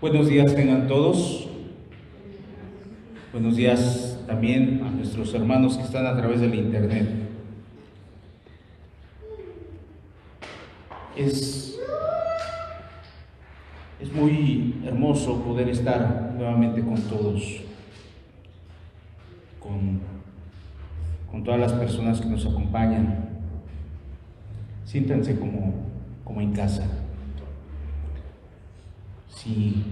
Buenos días tengan todos. Buenos días también a nuestros hermanos que están a través del internet. Es muy hermoso poder estar nuevamente con todos, con todas las personas que nos acompañan. Siéntanse como en casa. Si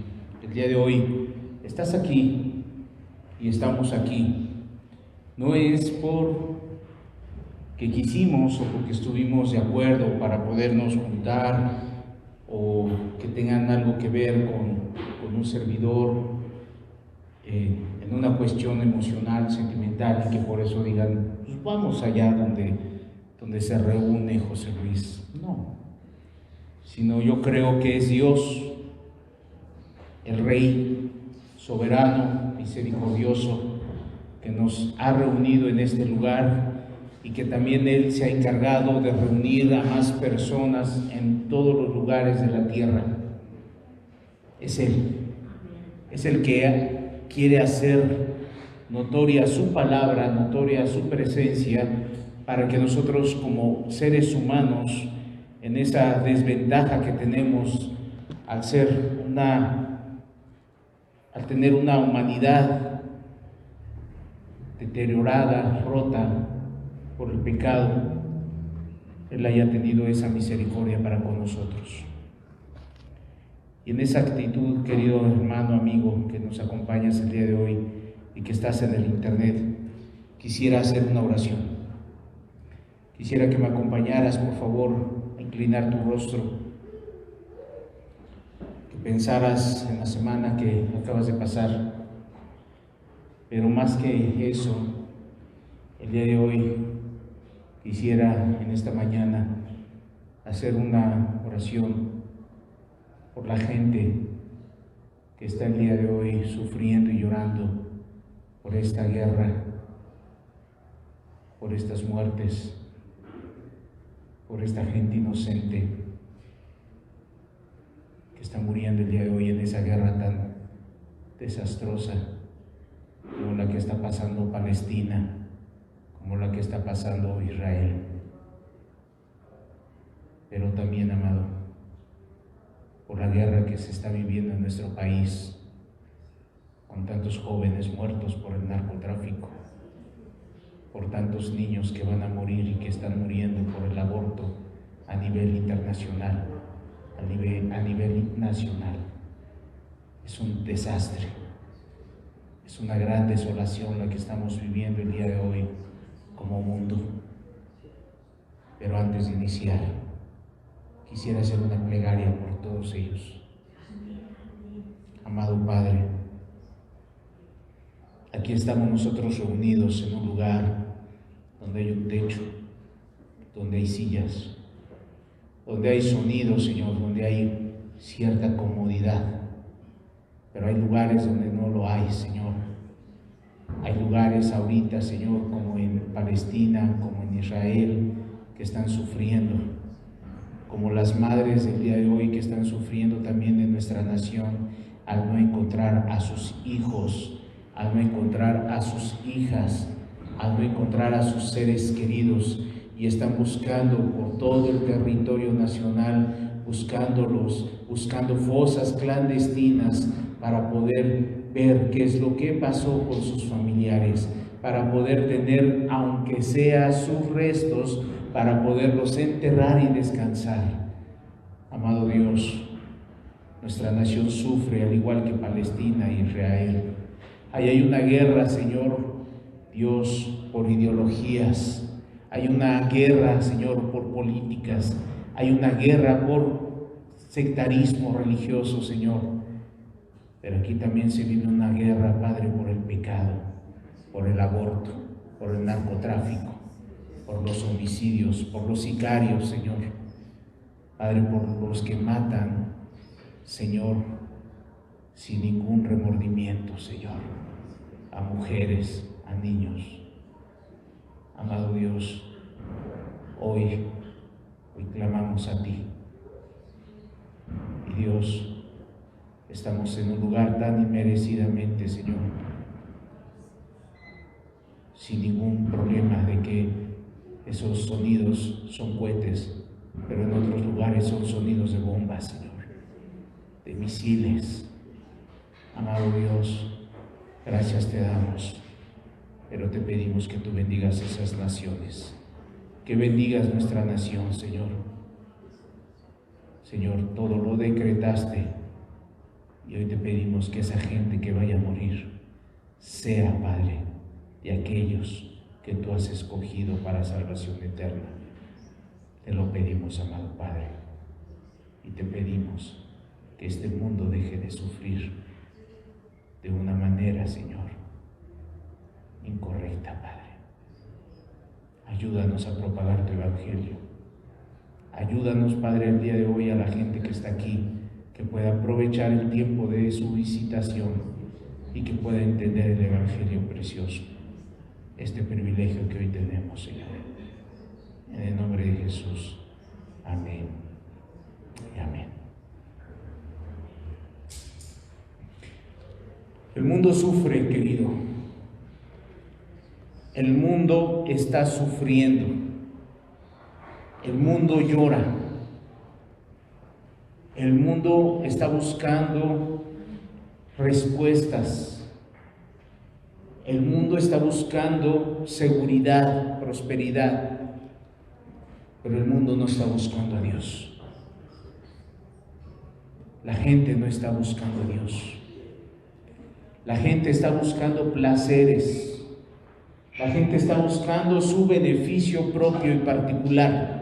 el día de hoy estás aquí y estamos aquí, no es por que quisimos o porque estuvimos de acuerdo para podernos juntar o que tengan algo que ver con un servidor en una cuestión emocional, sentimental, y que por eso digan, pues vamos allá donde se reúne José Luis. No, sino yo creo que es Dios, el Rey soberano, misericordioso, que nos ha reunido en este lugar y que también Él se ha encargado de reunir a más personas en todos los lugares de la tierra. Es el que quiere hacer notoria su palabra, notoria su presencia, para que nosotros como seres humanos, en esa desventaja que tenemos al tener una humanidad deteriorada, rota por el pecado, Él haya tenido esa misericordia para con nosotros. Y en esa actitud, querido hermano, amigo, que nos acompañas el día de hoy y que estás en el internet, quisiera hacer una oración. Quisiera que me acompañaras, por favor, a inclinar tu rostro, que pensaras en la semana que acabas de pasar, pero más que eso, el día de hoy quisiera en esta mañana hacer una oración por la gente que está el día de hoy sufriendo y llorando por esta guerra, por estas muertes, por esta gente inocente que está muriendo el día de hoy en esa guerra tan desastrosa como la que está pasando Palestina, como la que está pasando Israel. Pero también, amado, por la guerra que se está viviendo en nuestro país, con tantos jóvenes muertos por el narcotráfico, por tantos niños que van a morir y que están muriendo por el aborto a nivel internacional, a nivel nacional. Es un desastre, es una gran desolación la que estamos viviendo el día de hoy como mundo. Pero antes de iniciar, quisiera hacer una plegaria por todos ellos. Amado Padre, aquí estamos nosotros reunidos en un lugar donde hay un techo, donde hay sillas, donde hay sonido, Señor, donde hay cierta comodidad, pero hay lugares donde no lo hay, Señor. Hay lugares ahorita, Señor, como en Palestina, como en Israel, que están sufriendo, como las madres del día de hoy que están sufriendo también en nuestra nación al no encontrar a sus hijos, al no encontrar a sus hijas, al no encontrar a sus seres queridos, y están buscando por todo el territorio nacional, buscando fosas clandestinas para poder ver qué es lo que pasó con sus familiares, para poder tener, aunque sea sus restos, para poderlos enterrar y descansar. Amado Dios, nuestra nación sufre al igual que Palestina e Israel. Ahí hay una guerra, Señor Dios, por ideologías. Hay una guerra, Señor, por políticas. Hay una guerra por sectarismo religioso, Señor. Pero aquí también se vive una guerra, Padre, por el pecado, por el aborto, por el narcotráfico, por los homicidios, por los sicarios, Señor. Padre, por los que matan, Señor, sin ningún remordimiento, Señor, a mujeres, a niños. Amado Dios, hoy clamamos a ti. Y Dios, Estamos en un lugar tan inmerecidamente, Señor, sin ningún problema de que esos sonidos son cohetes, pero en otros lugares son sonidos de bombas, Señor, de misiles. Amado Dios, gracias te damos, pero te pedimos que tú bendigas esas naciones, que bendigas nuestra nación, Señor. Señor, todo lo decretaste y hoy te pedimos que esa gente que vaya a morir sea, Padre, de aquellos que tú has escogido para salvación eterna. Te lo pedimos, amado Padre, y te pedimos que este mundo deje de sufrir de una manera, Señor, incorrecta, Padre. Ayúdanos a propagar tu evangelio. Ayúdanos, Padre, el día de hoy a la gente que está aquí, que pueda aprovechar el tiempo de su visitación y que pueda entender el evangelio precioso, este privilegio que hoy tenemos, Señor. En el nombre de Jesús. Amén y amén. El mundo sufre, querido. El mundo está sufriendo. El mundo llora. El mundo está buscando respuestas. El mundo está buscando seguridad, prosperidad. Pero el mundo no está buscando a Dios. La gente no está buscando a Dios. La gente está buscando placeres. La gente está buscando su beneficio propio y particular.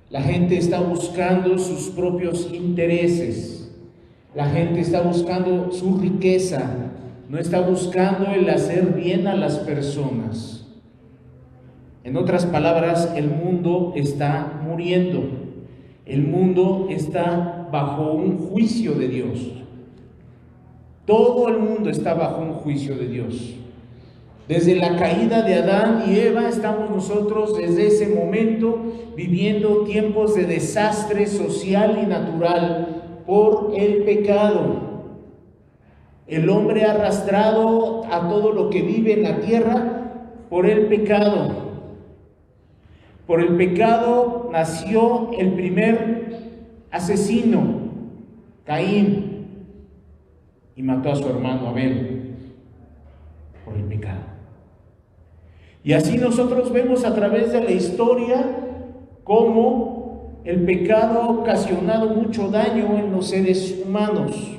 La gente está buscando sus propios intereses. La gente está buscando su riqueza. No está buscando el hacer bien a las personas. En otras palabras, el mundo está muriendo. El mundo está bajo un juicio de Dios. Todo el mundo está bajo un juicio de Dios. Desde la caída de Adán y Eva estamos nosotros desde ese momento viviendo tiempos de desastre social y natural por el pecado. El hombre ha arrastrado a todo lo que vive en la tierra por el pecado. Por el pecado nació el primer asesino, Caín, y mató a su hermano Abel por el pecado. Y así nosotros vemos a través de la historia cómo el pecado ha ocasionado mucho daño en los seres humanos.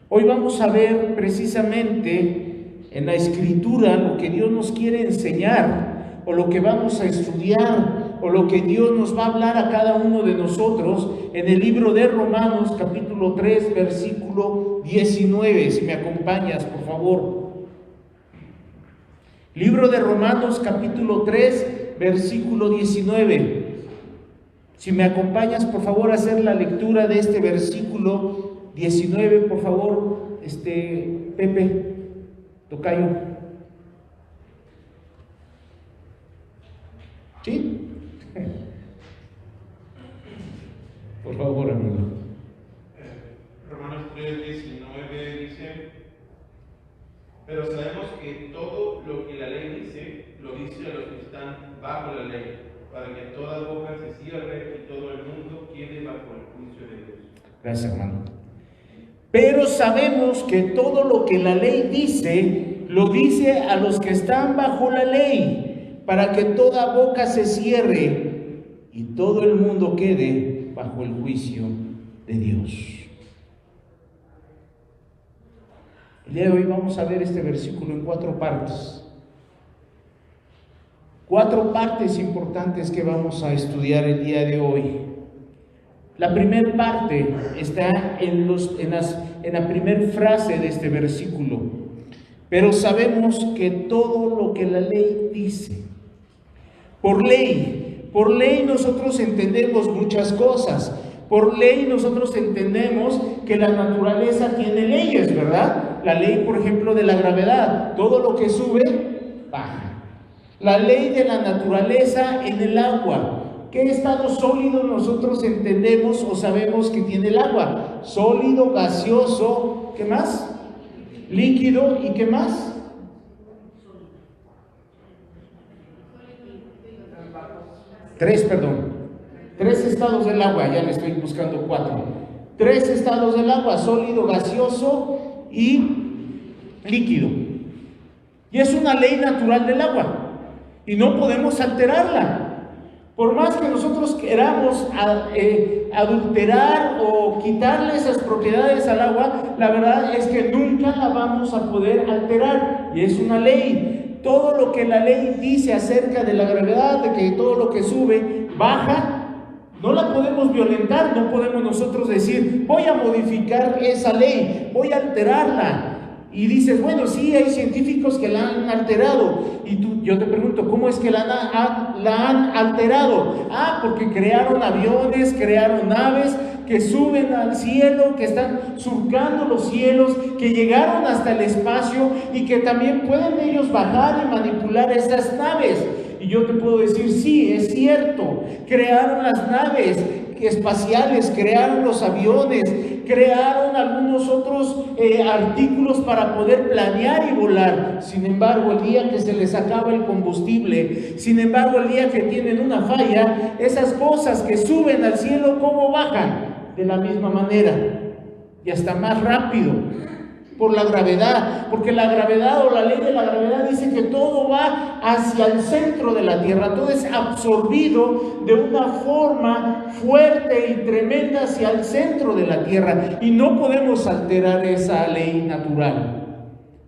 Hoy vamos a ver precisamente en la Escritura lo que Dios nos quiere enseñar, o lo que vamos a estudiar, o lo que Dios nos va a hablar a cada uno de nosotros en el libro de Romanos, capítulo 3, versículo 19. Si me acompañas, por favor. Libro de Romanos, capítulo 3, versículo 19. Si me acompañas, por favor, a hacer la lectura de este versículo 19, por favor, Pepe, tocayo. ¿Sí? Por favor, amigo. Romanos 3:19 dice: pero sabemos que todo lo que la ley dice, lo dice a los que están bajo la ley, para que toda boca se cierre y todo el mundo quede bajo el juicio de Dios. Gracias, hermano. Pero sabemos que todo lo que la ley dice, lo dice a los que están bajo la ley, para que toda boca se cierre y todo el mundo quede bajo el juicio de Dios. El día de hoy vamos a ver este versículo en 4 partes. 4 partes importantes que vamos a estudiar el día de hoy. La primera parte está en la primera frase de este versículo. Pero sabemos que todo lo que la ley dice, por ley nosotros entendemos muchas cosas. Por ley nosotros entendemos que la naturaleza tiene leyes, ¿verdad? La ley, por ejemplo, de la gravedad. Todo lo que sube, baja. La ley de la naturaleza en el agua. ¿Qué estado sólido nosotros entendemos o sabemos que tiene el agua? Sólido, gaseoso, ¿qué más? Líquido, ¿y qué más? Tres estados del agua, ya le estoy buscando 4. 3 estados del agua: sólido, gaseoso y líquido. Y es una ley natural del agua y no podemos alterarla. Por más que nosotros queramos adulterar o quitarle esas propiedades al agua, la verdad es que nunca la vamos a poder alterar, y es una ley. Todo lo que la ley dice acerca de la gravedad, de que todo lo que sube, baja, no la podemos violentar. No podemos nosotros decir, voy a modificar esa ley, voy a alterarla. Y dices, bueno, sí, hay científicos que la han alterado. Y yo te pregunto, ¿cómo es que la han alterado? Porque crearon aviones, crearon naves que suben al cielo, que están surcando los cielos, que llegaron hasta el espacio y que también pueden ellos bajar y manipular esas naves. Y yo te puedo decir, sí, es cierto, crearon las naves espaciales, crearon los aviones, crearon algunos otros artículos para poder planear y volar. Sin embargo, el día que se les acaba el combustible, sin embargo, el día que tienen una falla, esas cosas que suben al cielo, ¿cómo bajan? De la misma manera y hasta más rápido, por la gravedad, porque la gravedad o la ley de la gravedad dice que todo va hacia el centro de la tierra, todo es absorbido de una forma fuerte y tremenda hacia el centro de la tierra, y no podemos alterar esa ley natural.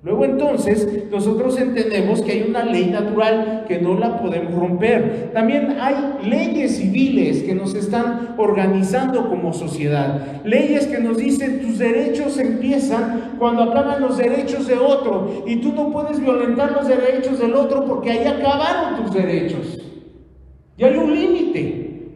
Luego entonces nosotros entendemos que hay una ley natural que no la podemos romper. También hay leyes civiles que nos están organizando como sociedad. Leyes que nos dicen tus derechos empiezan cuando acaban los derechos de otro, y tú no puedes violentar los derechos del otro porque ahí acabaron tus derechos. Y hay un límite.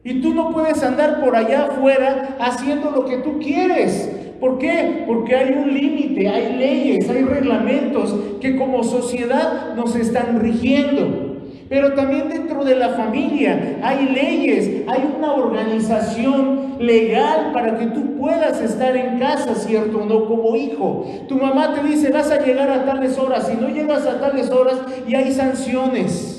Y tú no puedes andar por allá afuera haciendo lo que tú quieres. ¿Por qué? Porque hay un límite, hay leyes, hay reglamentos que como sociedad nos están rigiendo. Pero también dentro de la familia hay leyes, hay una organización legal para que tú puedas estar en casa, ¿cierto o no? Como hijo, tu mamá te dice, vas a llegar a tales horas, si no llegas a tales horas, y hay sanciones.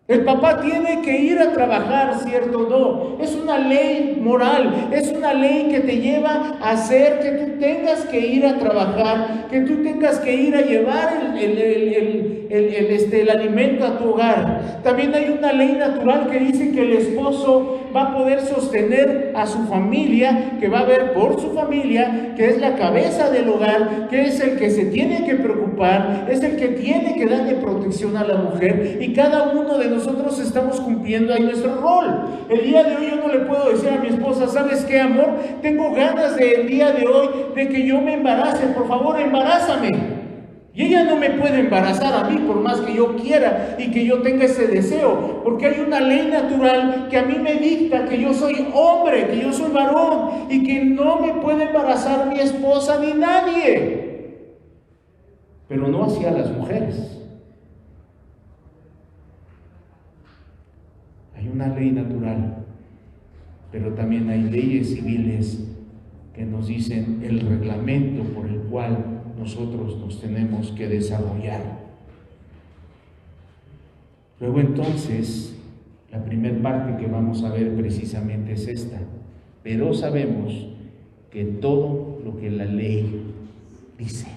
El papá tiene que ir a trabajar, ¿cierto o no? Es una ley moral, es una ley que te lleva a hacer que tú tengas que ir a trabajar, que tú tengas que ir a llevar el alimento a tu hogar. También hay una ley natural que dice que el esposo va a poder sostener a su familia, que va a ver por su familia, que es la cabeza del hogar, que es el que se tiene que preocupar, es el que tiene que darle protección a la mujer, y cada uno de nosotros estamos cumpliendo ahí nuestro rol. El día de hoy yo no le puedo decir a mi esposa, ¿sabes qué, amor? Tengo ganas el día de hoy de que yo me embarace, por favor, embarázame. Y ella no me puede embarazar a mí por más que yo quiera y que yo tenga ese deseo, porque hay una ley natural que a mí me dicta que yo soy hombre, que yo soy varón, y que no me puede embarazar mi esposa ni nadie. Pero no hacia las mujeres. Hay una ley natural, pero también hay leyes civiles que nos dicen el reglamento por el cual nosotros nos tenemos que desarrollar. Luego entonces, la primera parte que vamos a ver precisamente es esta. Pero sabemos que todo lo que la ley dice.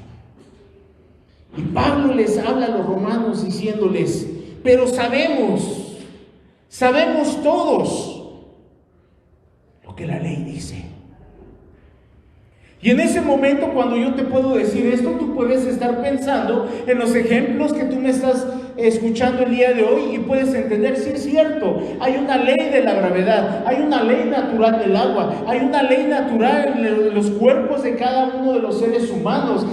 Y Pablo les habla a los romanos diciéndoles, pero sabemos todos lo que la ley dice. Y en ese momento, cuando yo te puedo decir esto, tú puedes estar pensando en los ejemplos que tú me estás escuchando el día de hoy, y puedes entender, sí es cierto, hay una ley de la gravedad, hay una ley natural del agua, hay una ley natural en los cuerpos de cada uno de los seres humanos,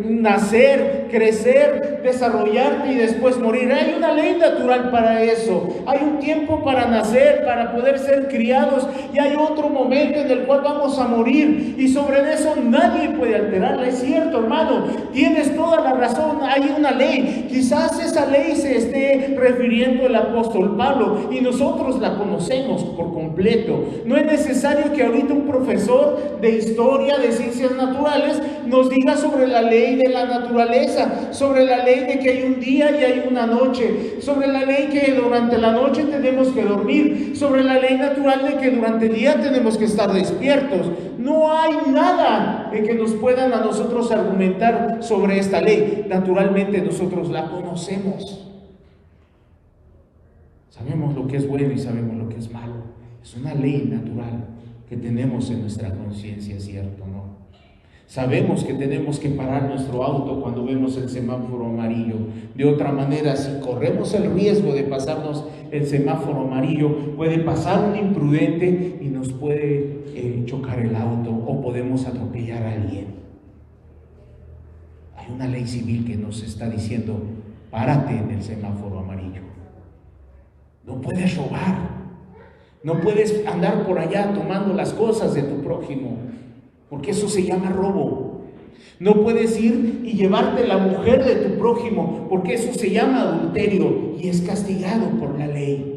nacer, crecer, desarrollarte y después morir. Hay una ley natural para eso. Hay un tiempo para nacer, para poder ser criados, y hay otro momento en el cual vamos a morir, y sobre eso nadie puede alterarla. Es cierto, hermano, tienes toda la razón. Hay una ley. Quizás esa ley se esté refiriendo el apóstol Pablo y nosotros la conocemos por completo. No es necesario que ahorita un profesor de historia, de ciencias naturales, nos diga sobre la ley de la naturaleza, sobre la ley de que hay un día y hay una noche, sobre la ley que durante la noche tenemos que dormir, sobre la ley natural de que durante el día tenemos que estar despiertos. No hay nada que nos puedan a nosotros argumentar sobre esta ley. Naturalmente nosotros la conocemos. Sabemos lo que es bueno y sabemos lo que es malo. Es una ley natural que tenemos en nuestra conciencia, ¿cierto? ¿No? Sabemos que tenemos que parar nuestro auto cuando vemos el semáforo amarillo. De otra manera, si corremos el riesgo de pasarnos el semáforo amarillo, puede pasar un imprudente y nos puede chocar el auto, o podemos atropellar a alguien. Hay una ley civil que nos está diciendo: párate en el semáforo amarillo. No puedes robar, no puedes andar por allá tomando las cosas de tu prójimo, porque eso se llama robo. No puedes ir y llevarte la mujer de tu prójimo, porque eso se llama adulterio y es castigado por la ley.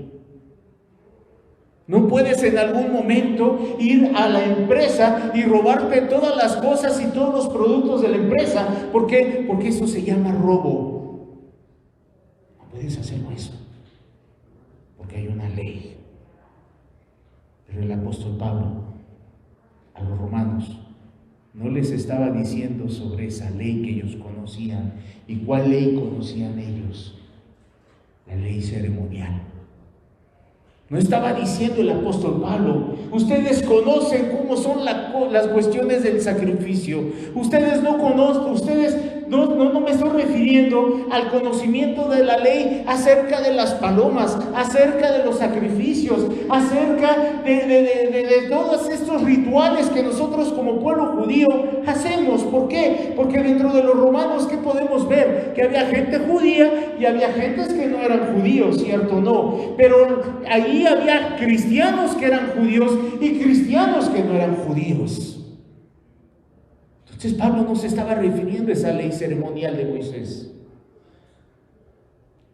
No puedes en algún momento ir a la empresa y robarte todas las cosas y todos los productos de la empresa. ¿Por qué? Porque eso se llama robo. No puedes hacerlo eso, porque hay una ley. Pero el apóstol Pablo a los romanos no les estaba diciendo sobre esa ley que ellos conocían. ¿Y cuál ley conocían ellos? La ley ceremonial. No estaba diciendo el apóstol Pablo: ustedes conocen cómo son las cuestiones del sacrificio. Ustedes no conocen, no me estoy refiriendo al conocimiento de la ley acerca de las palomas, acerca de los sacrificios, acerca de todos estos rituales que nosotros como pueblo judío hacemos. ¿Por qué? Porque dentro de los romanos, ¿qué podemos ver? Que había gente judía y había gentes que no eran judíos, ¿cierto o no? Pero ahí había cristianos que eran judíos y cristianos que no eran judíos. Entonces Pablo no se estaba refiriendo a esa ley ceremonial de Moisés.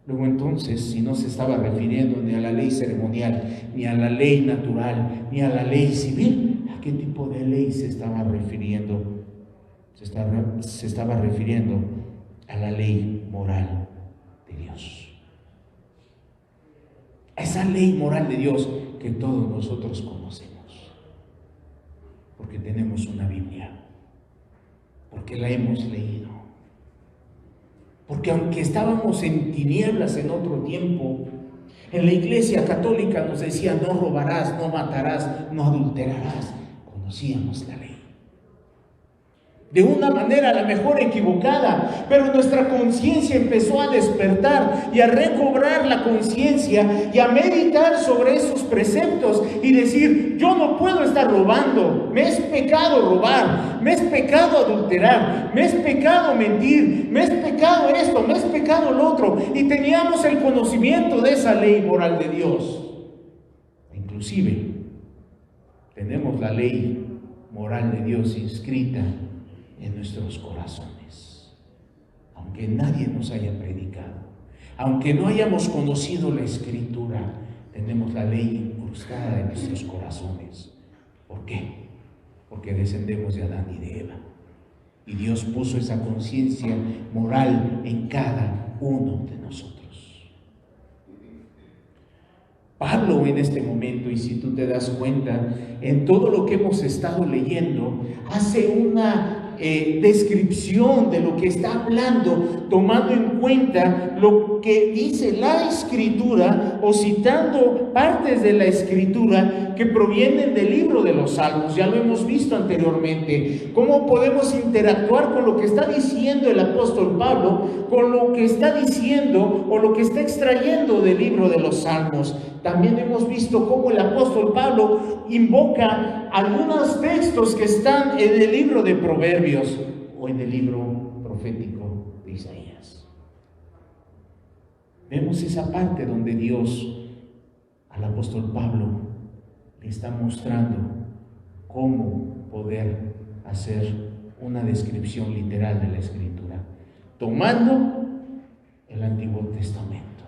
Luego entonces, si no se estaba refiriendo ni a la ley ceremonial, ni a la ley natural, ni a la ley civil, ¿a qué tipo de ley se estaba refiriendo? Se estaba refiriendo a la ley moral de Dios. A esa ley moral de Dios que todos nosotros conocemos, porque tenemos una Biblia, porque la hemos leído, porque aunque estábamos en tinieblas en otro tiempo, en la Iglesia Católica nos decía: no robarás, no matarás, no adulterarás. Conocíamos la ley de una manera a lo mejor equivocada, pero nuestra conciencia empezó a despertar y a recobrar la conciencia y a meditar sobre esos preceptos y decir: yo no puedo estar robando, me es pecado robar, me es pecado adulterar, me es pecado mentir, me es pecado esto, me es pecado lo otro. Y teníamos el conocimiento de esa ley moral de Dios. Inclusive tenemos la ley moral de Dios inscrita en nuestros corazones, aunque nadie nos haya predicado, aunque no hayamos conocido la Escritura, tenemos la ley incrustada en nuestros corazones. ¿Por qué? Porque descendemos de Adán y de Eva, y Dios puso esa conciencia moral en cada uno de nosotros. Pablo en este momento, y si tú te das cuenta, en todo lo que hemos estado leyendo, hace una descripción de lo que está hablando, tomando en cuenta lo que dice la Escritura o citando partes de la Escritura que provienen del libro de los Salmos. Ya lo hemos visto anteriormente, cómo podemos interactuar con lo que está diciendo el apóstol Pablo, con lo que está diciendo o lo que está extrayendo del libro de los Salmos. También hemos visto cómo el apóstol Pablo invoca algunos textos que están en el libro de Proverbios o en el libro profético de Isaías. Vemos esa parte donde Dios al apóstol Pablo le está mostrando cómo poder hacer una descripción literal de la Escritura, tomando el Antiguo Testamento,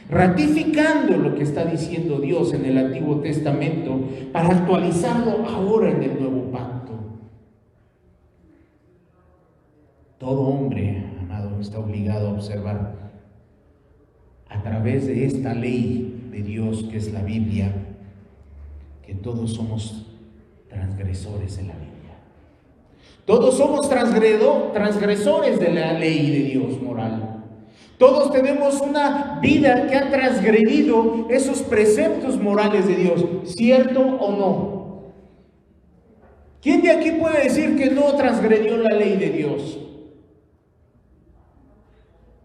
ratificando lo que está diciendo Dios en el Antiguo Testamento para actualizarlo ahora en el Nuevo Pacto. Todo hombre, amado, está obligado a observar a través de esta ley de Dios que es la Biblia, que todos somos transgresores de la Biblia. Todos somos transgresores de la ley de Dios moral. Todos tenemos una vida que ha transgredido esos preceptos morales de Dios, ¿cierto o no? ¿Quién de aquí puede decir que no transgredió la ley de Dios?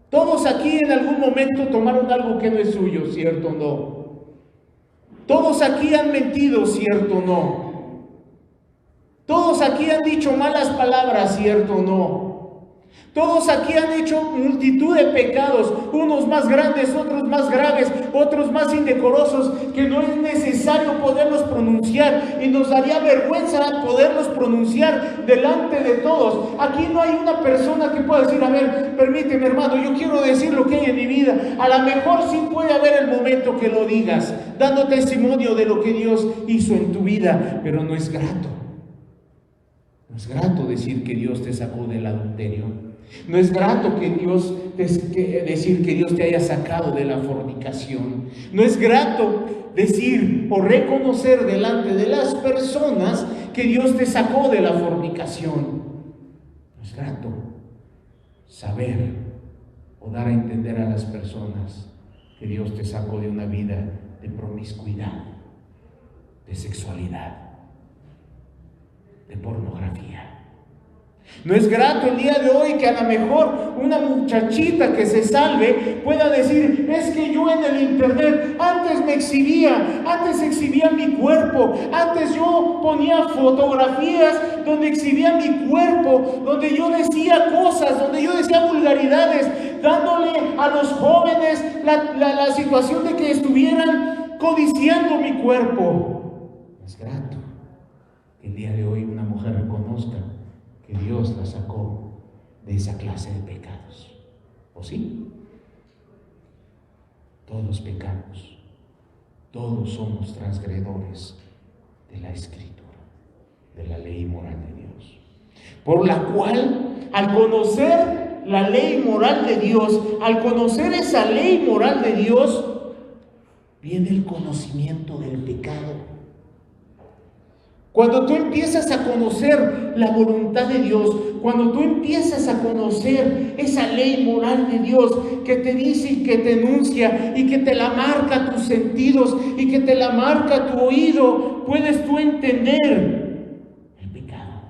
Todos aquí en algún momento tomaron algo que no es suyo, ¿cierto o no? Todos aquí han mentido, ¿cierto o no? Todos aquí han dicho malas palabras, ¿cierto o no? Todos aquí han hecho multitud de pecados, unos más grandes, otros más graves, otros más indecorosos, que no es necesario poderlos pronunciar y nos daría vergüenza poderlos pronunciar delante de todos. Aquí no hay una persona que pueda decir, a ver, permíteme hermano, yo quiero decir lo que hay en mi vida. A lo mejor sí puede haber el momento que lo digas, dando testimonio de lo que Dios hizo en tu vida, pero no es grato. No es grato decir que Dios te sacó del adulterio. No es grato decir que Dios te haya sacado de la fornicación. No es grato decir o reconocer delante de las personas que Dios te sacó de la fornicación. No es grato saber o dar a entender a las personas que Dios te sacó de una vida de promiscuidad, de sexualidad, de pornografía. No es grato el día de hoy que a lo mejor una muchachita que se salve pueda decir, es que yo en el internet antes exhibía mi cuerpo, antes yo ponía fotografías donde exhibía mi cuerpo, donde yo decía cosas, donde yo decía vulgaridades, dándole a los jóvenes la situación de que estuvieran codiciando mi cuerpo. No es grato que el día de hoy una mujer reconozca que Dios la sacó de esa clase de pecados. ¿O sí? Todos pecamos. Todos somos transgredores de la Escritura, de la ley moral de Dios. Por la cual, al conocer la ley moral de Dios, al conocer esa ley moral de Dios, viene el conocimiento del pecado. Cuando tú empiezas a conocer la voluntad de Dios, cuando tú empiezas a conocer esa ley moral de Dios que te dice y que te enuncia y que te la marca tus sentidos y que te la marca tu oído, puedes tú entender el pecado.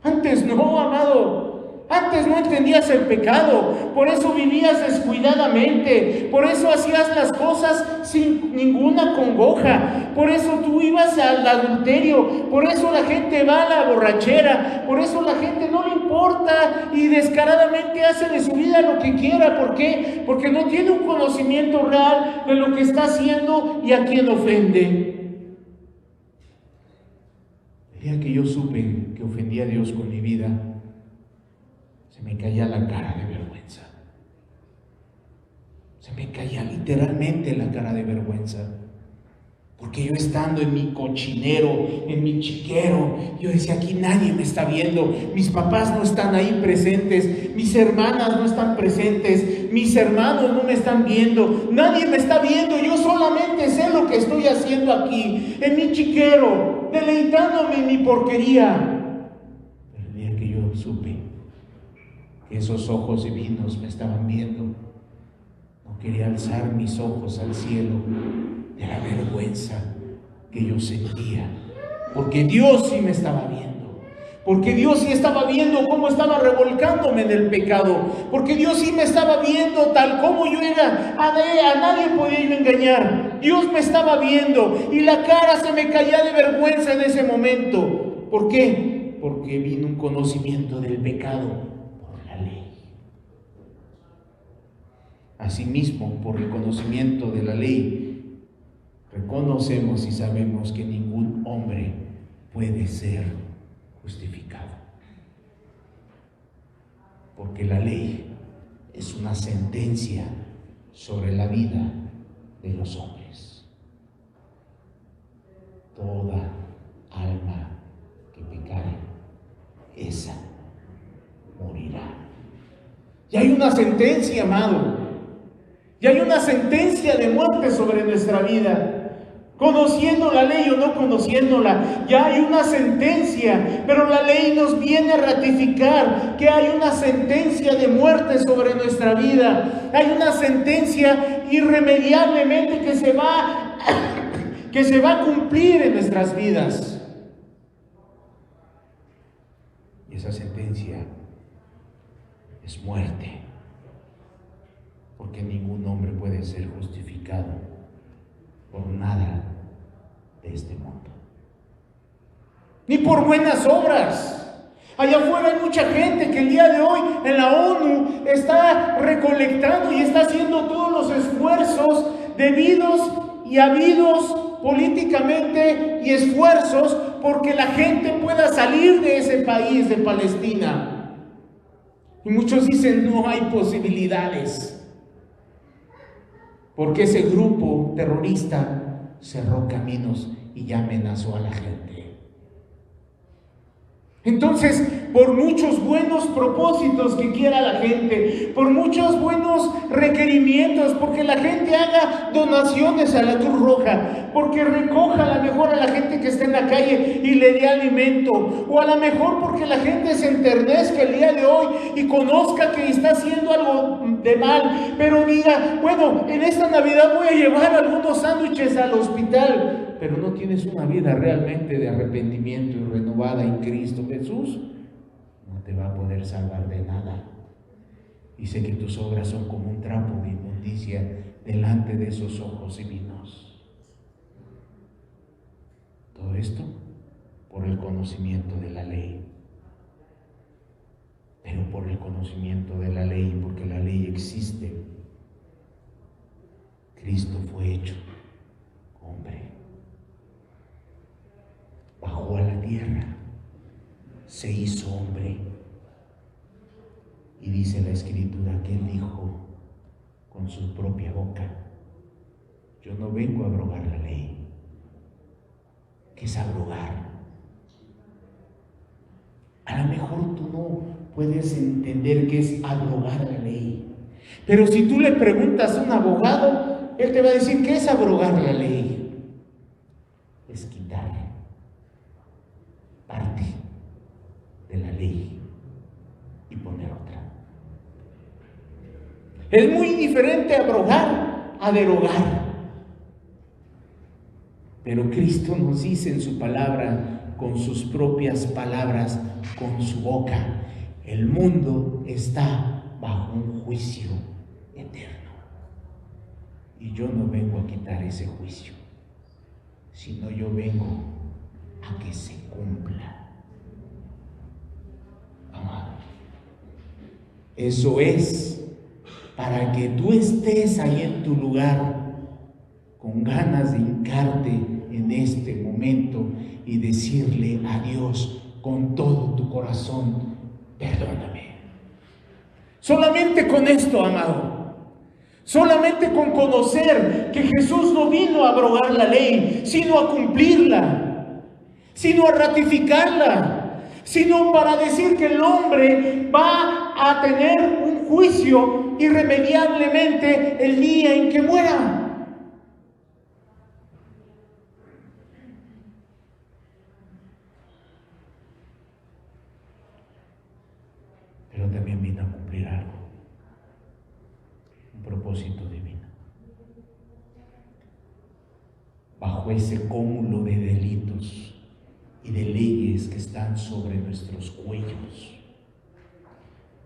Antes no, amado. Antes no entendías el pecado, por eso vivías descuidadamente, por eso hacías las cosas sin ninguna congoja, por eso tú ibas al adulterio, por eso la gente va a la borrachera, por eso la gente no le importa y descaradamente hace de su vida lo que quiera. ¿Por qué? Porque no tiene un conocimiento real de lo que está haciendo y a quién ofende. El día que yo supe que ofendía a Dios con mi vida, se me caía la cara de vergüenza. Se me caía literalmente la cara de vergüenza. Porque yo estando en mi cochinero, en mi chiquero, yo decía, aquí nadie me está viendo. Mis papás no están ahí presentes. Mis hermanas no están presentes. Mis hermanos no me están viendo. Nadie me está viendo. Yo solamente sé lo que estoy haciendo aquí, en mi chiquero, deleitándome en mi porquería. Pero el día que yo supe que esos ojos divinos me estaban viendo, no quería alzar mis ojos al cielo de la vergüenza que yo sentía, porque Dios sí me estaba viendo, porque Dios sí estaba viendo cómo estaba revolcándome en el pecado, porque Dios sí me estaba viendo tal como yo era. A nadie podía yo engañar. Dios me estaba viendo y la cara se me caía de vergüenza en ese momento. ¿Por qué? qué? Porque vino un conocimiento del pecado por la ley. Asimismo, por el conocimiento de la ley, reconocemos y sabemos que ningún hombre puede ser justificado. Porque la ley es una sentencia sobre la vida de los hombres. Toda alma que pecare, esa morirá. Y hay una sentencia, amado. Y hay una sentencia de muerte sobre nuestra vida. Conociendo la ley o no conociéndola, ya hay una sentencia, pero la ley nos viene a ratificar que hay una sentencia de muerte sobre nuestra vida. Hay una sentencia irremediablemente que se va a cumplir en nuestras vidas. Y esa sentencia es muerte, porque ningún hombre puede ser justificado por nada de este mundo, ni por buenas obras. Allá afuera hay mucha gente que el día de hoy en la ONU está recolectando y está haciendo todos los esfuerzos debidos y habidos políticamente y esfuerzos porque la gente pueda salir de ese país, de Palestina. Y muchos dicen no hay posibilidades, porque ese grupo terrorista cerró caminos y ya amenazó a la gente. Entonces, por muchos buenos propósitos que quiera la gente, por muchos buenos requerimientos, porque la gente haga donaciones a la Cruz Roja, porque recoja a lo mejor a la gente que está en la calle y le dé alimento, o a lo mejor porque la gente se enternezca el día de hoy y conozca que está haciendo algo de mal, pero diga, bueno, en esta Navidad voy a llevar algunos sándwiches al hospital, pero no tienes una vida realmente de arrepentimiento y renovada en Cristo Jesús, no te va a poder salvar de nada. Dice que tus obras son como un trapo de inmundicia delante de esos ojos divinos. Todo esto por el conocimiento de la ley. Pero por el conocimiento de la ley, porque la ley existe, Cristo fue hecho hombre. Bajó a la tierra, se hizo hombre. Y dice la Escritura que Él dijo con su propia boca, yo no vengo a abrogar la ley. ¿Qué es abrogar? A lo mejor tú no puedes entender qué es abrogar la ley, pero si tú le preguntas a un abogado, él te va a decir, ¿qué es abrogar la ley? Es quitar parte de la ley y poner otra. Es muy diferente abrogar a derogar. Pero Cristo nos dice en su palabra, con sus propias palabras, con su boca, el mundo está bajo un juicio eterno. Y yo no vengo a quitar ese juicio, sino yo vengo a que se cumpla. Amado, eso es para que tú estés ahí en tu lugar con ganas de hincarte en este momento y decirle a Dios con todo tu corazón, perdóname. Solamente con esto, amado, solamente con conocer que Jesús no vino a abrogar la ley, sino a cumplirla, sino a ratificarla, sino para decir que el hombre va a tener un juicio irremediablemente el día en que muera. Pero también vino a cumplir algo, un propósito divino. Bajo ese cúmulo de delitos y de leyes que están sobre nuestros cuellos,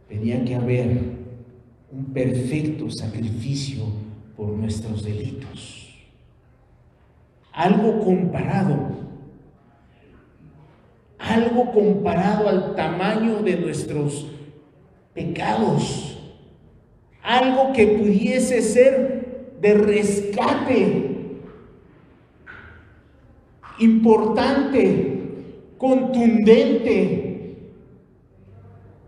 tenía que haber un perfecto sacrificio por nuestros delitos. Algo comparado algo comparado al tamaño de nuestros pecados, algo que pudiese ser de rescate, importante, contundente,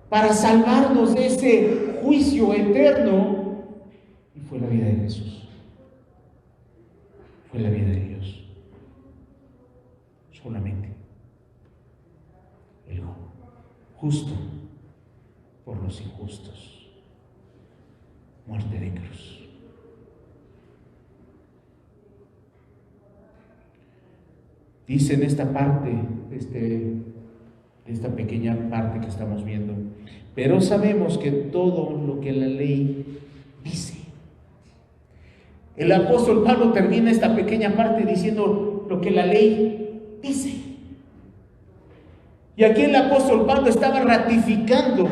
para salvarnos de ese juicio eterno, y fue la vida de Jesús, fue la vida de Dios, solamente el justo por los injustos, muerte de cruz. Dice en esta parte, esta pequeña parte que estamos viendo, pero sabemos que todo lo que la ley dice. El apóstol Pablo termina esta pequeña parte diciendo lo que la ley dice. Y aquí el apóstol Pablo estaba ratificando,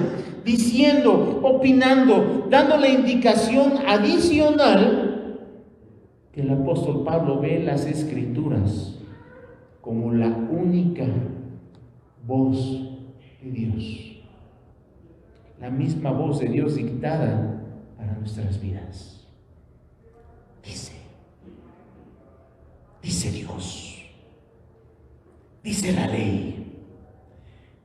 diciendo, opinando, dando la indicación adicional que el apóstol Pablo ve las Escrituras como la única voz de Dios, la misma voz de Dios dictada para nuestras vidas. Dice Dios, dice la ley,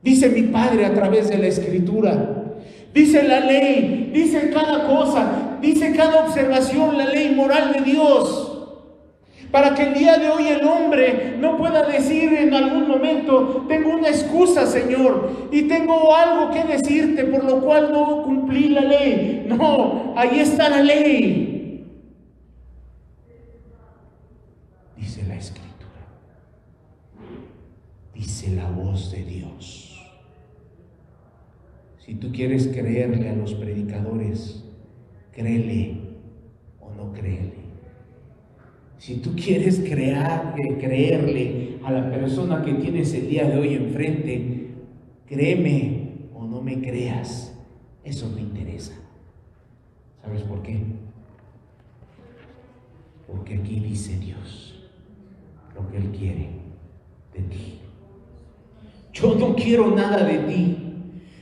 dice mi Padre a través de la Escritura, dice la ley, dice cada cosa, dice cada observación, la ley moral de Dios. Para que el día de hoy el hombre no pueda decir en algún momento, tengo una excusa, Señor, y tengo algo que decirte por lo cual no cumplí la ley. No, ahí está la ley. Dice la Escritura, dice la voz de Dios. Si tú quieres creerle a los predicadores, créele o no créele. Si tú quieres creerle a la persona que tienes el día de hoy enfrente, créeme o no me creas, eso me interesa. ¿Sabes por qué? Porque aquí dice Dios lo que Él quiere de ti. Yo no quiero nada de ti.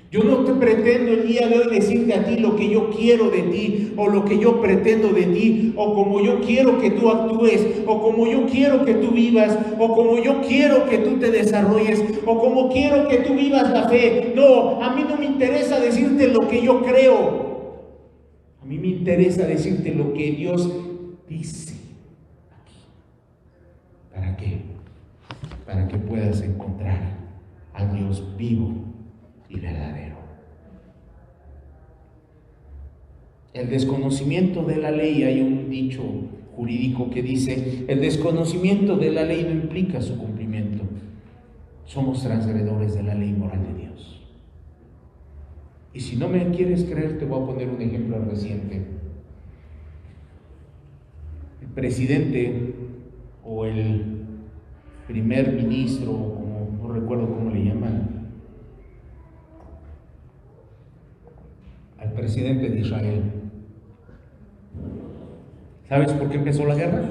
Yo no te pretendo el día de hoy decirte a ti lo que yo quiero de ti, o lo que yo pretendo de ti, o como yo quiero que tú actúes, o como yo quiero que tú vivas, o como yo quiero que tú te desarrolles, o como quiero que tú vivas la fe. No, a mí no me interesa decirte lo que yo creo. A mí me interesa decirte lo que Dios dice aquí. ¿Para qué? Para que puedas encontrar a Dios vivo y verdadero. El desconocimiento de la ley, hay un dicho jurídico que dice, el desconocimiento de la ley no implica su cumplimiento. Somos transgredores de la ley moral de Dios. Y si no me quieres creer, te voy a poner un ejemplo reciente. El presidente o el primer ministro, como no recuerdo cómo le llaman, al presidente de Israel. ¿Sabes por qué empezó la guerra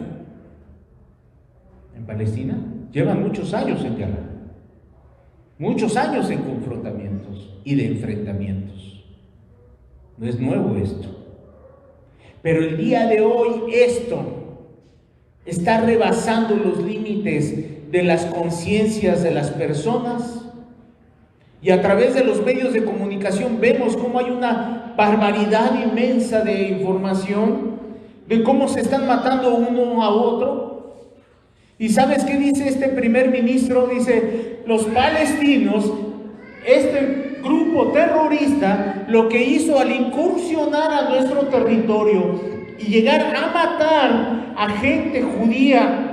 en Palestina? Llevan muchos años en guerra, muchos años en confrontamientos y de enfrentamientos. No es nuevo esto. Pero el día de hoy esto está rebasando los límites de las conciencias de las personas. Y a través de los medios de comunicación vemos cómo hay una barbaridad inmensa de información, de cómo se están matando uno a otro. ¿Y sabes qué dice este primer ministro? Dice, los palestinos, este grupo terrorista, lo que hizo al incursionar a nuestro territorio y llegar a matar a gente judía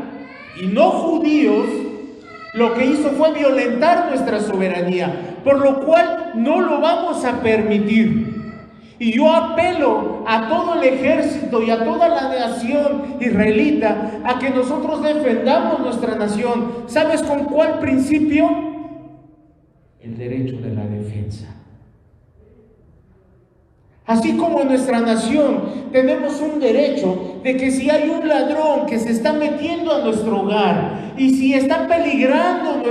y no judíos, lo que hizo fue violentar nuestra soberanía, por lo cual no lo vamos a permitir. Y yo apelo a todo el ejército y a toda la nación israelita a que nosotros defendamos nuestra nación. ¿Sabes con cuál principio? El derecho de la defensa. Así como en nuestra nación tenemos un derecho de que si hay un ladrón que se está metiendo a nuestro hogar y si está peligrando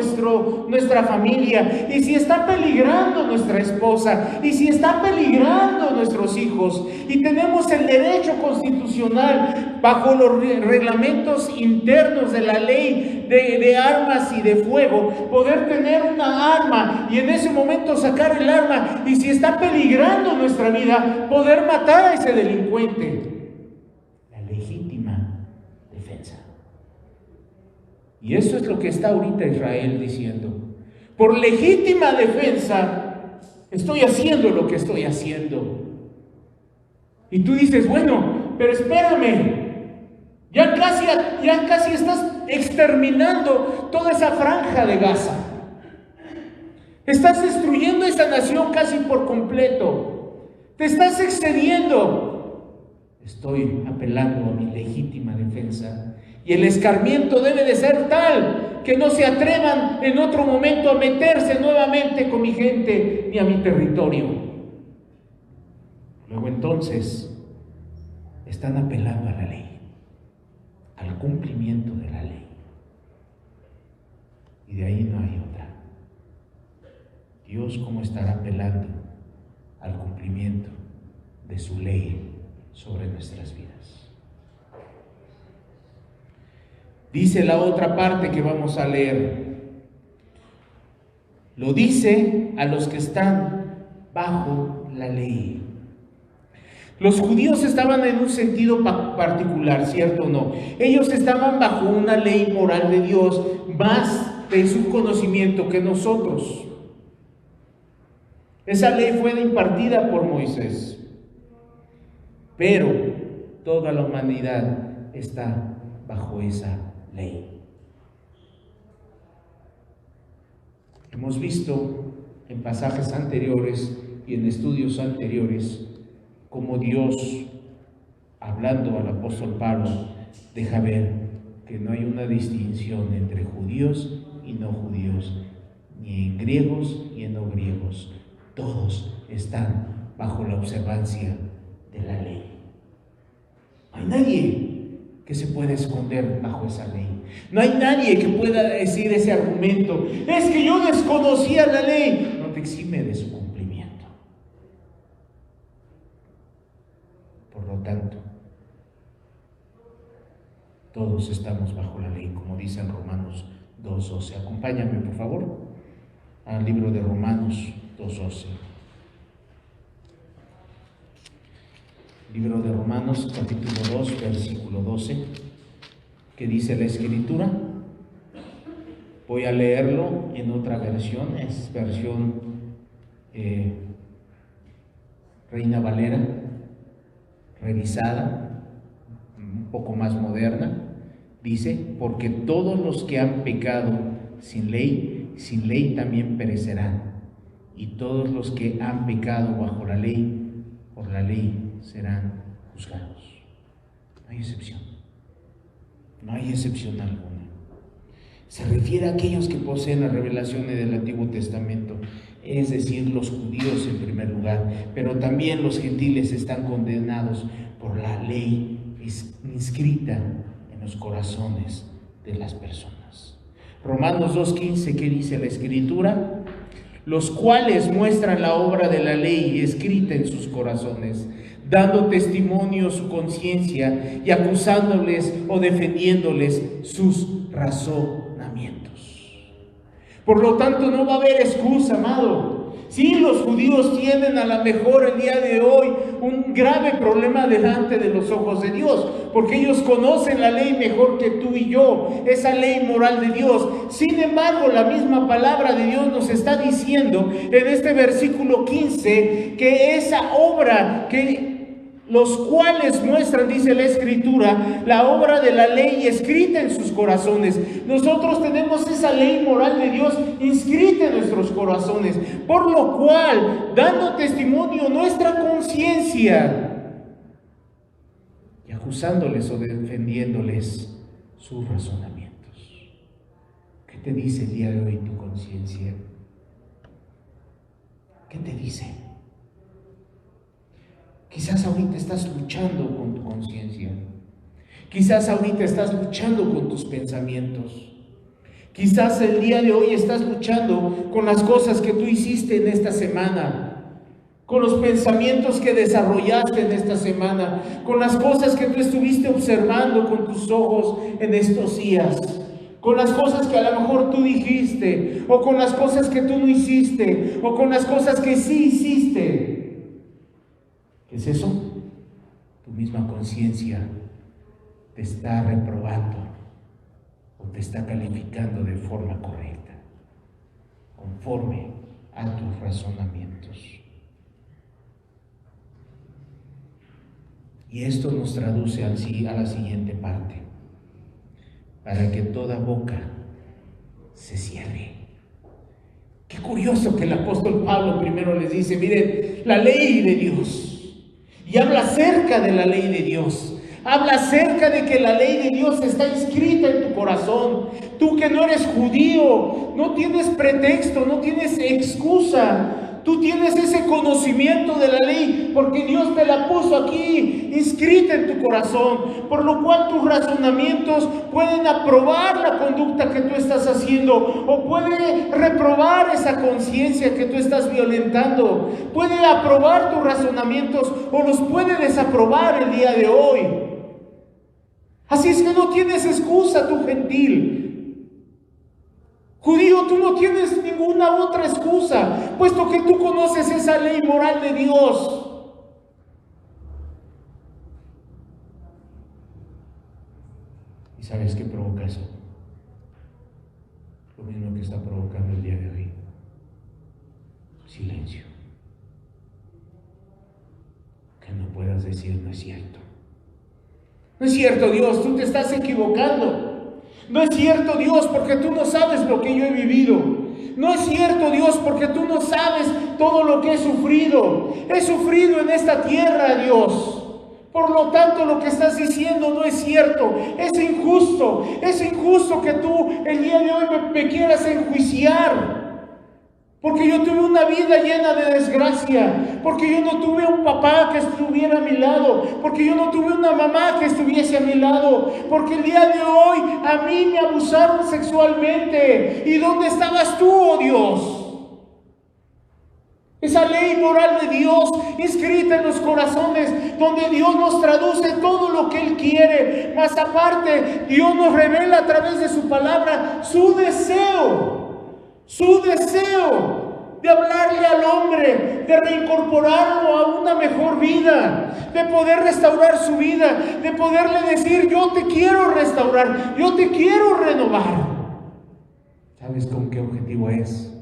nuestra familia, y si está peligrando nuestra esposa, y si está peligrando nuestros hijos, y tenemos el derecho constitucional bajo los reglamentos internos de la ley de armas y de fuego, poder tener una arma y en ese momento sacar el arma, y si está peligrando nuestra vida, poder matar a ese delincuente. La legítima defensa. Y eso es lo que está ahorita Israel diciendo. Por legítima defensa estoy haciendo lo que estoy haciendo. Y tú dices, bueno, pero espérame, ya casi estás exterminando toda esa franja de Gaza. Estás destruyendo esa nación casi por completo. Te estás excediendo. Estoy apelando a mi legítima defensa. Y el escarmiento debe de ser tal que no se atrevan en otro momento a meterse nuevamente con mi gente ni a mi territorio. Luego entonces están apelando a la ley, al cumplimiento de la ley. Y de ahí no hay otra. Dios, ¿cómo estará apelando al cumplimiento de su ley sobre nuestras vidas? Dice la otra parte que vamos a leer. Lo dice a los que están bajo la ley. Los judíos estaban en un sentido particular, ¿cierto o no? Ellos estaban bajo una ley moral de Dios, más de su conocimiento que nosotros. Esa ley fue impartida por Moisés, pero toda la humanidad está bajo esa ley. Hemos visto en pasajes anteriores y en estudios anteriores cómo Dios, hablando al apóstol Pablo, deja ver que no hay una distinción entre judíos y no judíos, ni en griegos y en no griegos. Todos están bajo la observancia de la ley. No hay nadie que se pueda esconder bajo esa ley. No hay nadie que pueda decir ese argumento. Es que yo desconocía la ley. No te exime de su cumplimiento. Por lo tanto, todos estamos bajo la ley, como dice en Romanos 2:12. Acompáñame, por favor, al libro de Romanos 2:12. Libro de Romanos, capítulo 2, versículo 12, que dice la Escritura. Voy a leerlo en otra versión, es versión Reina Valera, revisada, un poco más moderna. Dice, porque todos los que han pecado sin ley también perecerán. Y todos los que han pecado bajo la ley, por la ley serán juzgados. No hay excepción. No hay excepción alguna. Se refiere a aquellos que poseen las revelaciones del Antiguo Testamento, es decir, los judíos en primer lugar, pero también los gentiles están condenados por la ley inscrita en los corazones de las personas. Romanos 2:15, ¿qué dice la Escritura? Los cuales muestran la obra de la ley escrita en sus corazones, dando testimonio su conciencia y acusándoles o defendiéndoles sus razonamientos. Por lo tanto, no va a haber excusa, amado. Sí, los judíos tienen a lo mejor el día de hoy un grave problema delante de los ojos de Dios, porque ellos conocen la ley mejor que tú y yo, esa ley moral de Dios. Sin embargo, la misma palabra de Dios nos está diciendo en este versículo 15 que esa obra que los cuales muestran, dice la Escritura, la obra de la ley escrita en sus corazones. Nosotros tenemos esa ley moral de Dios inscrita en nuestros corazones, por lo cual, dando testimonio nuestra conciencia y acusándoles o defendiéndoles sus razonamientos. ¿Qué te dice el día de hoy tu conciencia? ¿Qué te dice? Quizás ahorita estás luchando con tu conciencia. Quizás ahorita estás luchando con tus pensamientos. Quizás el día de hoy estás luchando con las cosas que tú hiciste en esta semana, con los pensamientos que desarrollaste en esta semana, con las cosas que tú estuviste observando con tus ojos en estos días, con las cosas que a lo mejor tú dijiste, o con las cosas que tú no hiciste, o con las cosas que sí hiciste. ¿Qué es eso? Tu misma conciencia te está reprobando o te está calificando de forma correcta, conforme a tus razonamientos. Y esto nos traduce a la siguiente parte: para que toda boca se cierre. Qué curioso que el apóstol Pablo primero les dice, miren, la ley de Dios, y habla acerca de la ley de Dios. Habla acerca de que la ley de Dios está inscrita en tu corazón. Tú que no eres judío, no tienes pretexto, no tienes excusa. Tú tienes ese conocimiento de la ley porque Dios te la puso aquí, inscrita en tu corazón. Por lo cual tus razonamientos pueden aprobar la conducta que tú estás haciendo o puede reprobar esa conciencia que tú estás violentando. Puede aprobar tus razonamientos o los puede desaprobar el día de hoy. Así es que no tienes excusa, tú gentil. Judío, tú no tienes ninguna otra excusa, puesto que tú conoces esa ley moral de Dios. ¿Y sabes qué provoca eso? Lo mismo que está provocando el día de hoy. Silencio. Que no puedas decir no es cierto. No es cierto, Dios, tú te estás equivocando. No es cierto, Dios, porque tú no sabes lo que yo he vivido. No es cierto, Dios, porque tú no sabes todo lo que he sufrido. He sufrido en esta tierra, Dios. Por lo tanto, lo que estás diciendo no es cierto. Es injusto. Es injusto que tú el día de hoy me quieras enjuiciar. Porque yo tuve una vida llena de desgracia, porque yo no tuve un papá que estuviera a mi lado, porque yo no tuve una mamá que estuviese a mi lado, porque el día de hoy a mí me abusaron sexualmente. ¿Y dónde estabas tú, oh Dios? Esa ley moral de Dios inscrita en los corazones, donde Dios nos traduce todo lo que Él quiere. Más aparte, Dios nos revela a través de su palabra su deseo de hablarle al hombre, de reincorporarlo a una mejor vida, de poder restaurar su vida, de poderle decir, yo te quiero restaurar, yo te quiero renovar. ¿Sabes con qué objetivo es?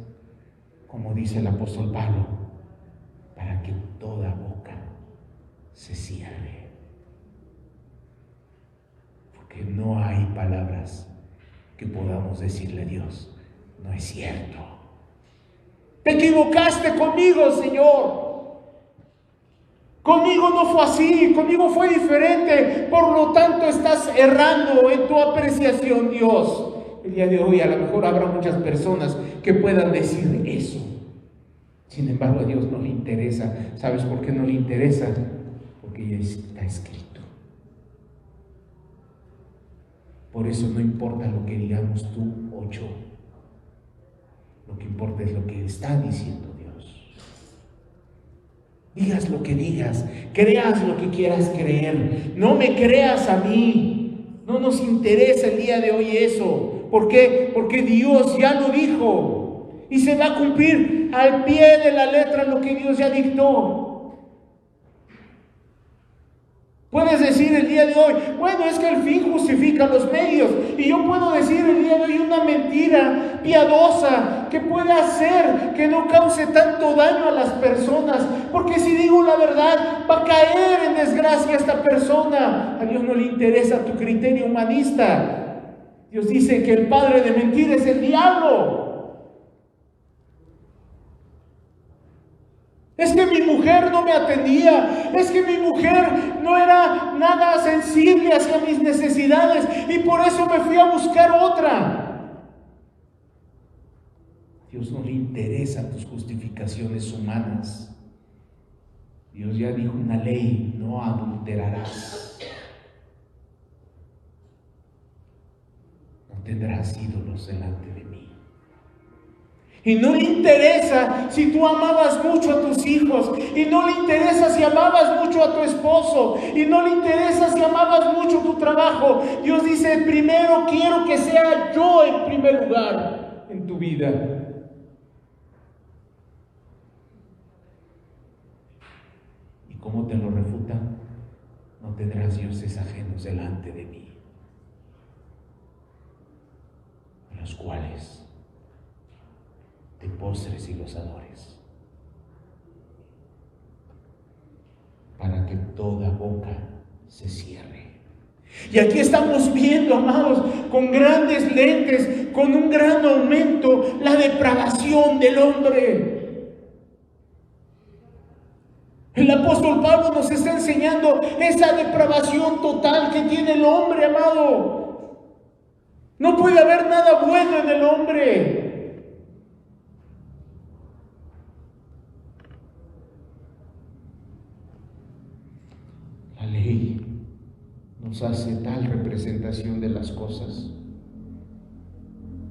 Como dice el apóstol Pablo, para que toda boca se cierre. Porque no hay palabras que podamos decirle a Dios, no es cierto. Te equivocaste conmigo, Señor. Conmigo no fue así, conmigo fue diferente. Por lo tanto, estás errando en tu apreciación, Dios. El día de hoy a lo mejor habrá muchas personas que puedan decir eso. Sin embargo, a Dios no le interesa. ¿Sabes por qué no le interesa? Porque ya está escrito. Por eso no importa lo que digamos tú o yo. Lo que importa es lo que está diciendo Dios. Digas lo que digas, creas lo que quieras creer, no me creas a mí. No nos interesa el día de hoy eso. ¿Por qué? Porque Dios ya lo dijo y se va a cumplir al pie de la letra lo que Dios ya dictó. Puedes decir el día de hoy, bueno, es que el fin justifica los medios. Y yo puedo decir el día de hoy una mentira piadosa que puede hacer que no cause tanto daño a las personas. Porque si digo la verdad, va a caer en desgracia esta persona. A Dios no le interesa tu criterio humanista. Dios dice que el padre de mentira es el diablo. Es que mi mujer no me atendía, es que mi mujer no era nada sensible hacia mis necesidades y por eso me fui a buscar otra. Dios no le interesan tus justificaciones humanas. Dios ya dijo una ley, no adulterarás. No tendrás ídolos delante de mí. Y no le interesa si tú amabas mucho a tus hijos, y no le interesa si amabas mucho a tu esposo, y no le interesa si amabas mucho tu trabajo. Dios dice, primero quiero que sea yo en primer lugar en tu vida. ¿Y cómo te lo refuta? No tendrás dioses ajenos delante de mí, a los cuales te postres y los adores, para que toda boca se cierre. Y aquí estamos viendo, amados, con grandes lentes, con un gran aumento, la depravación del hombre. El apóstol Pablo nos está enseñando esa depravación total que tiene el hombre, amado. No puede haber nada bueno en el hombre. La ley nos hace tal representación de las cosas.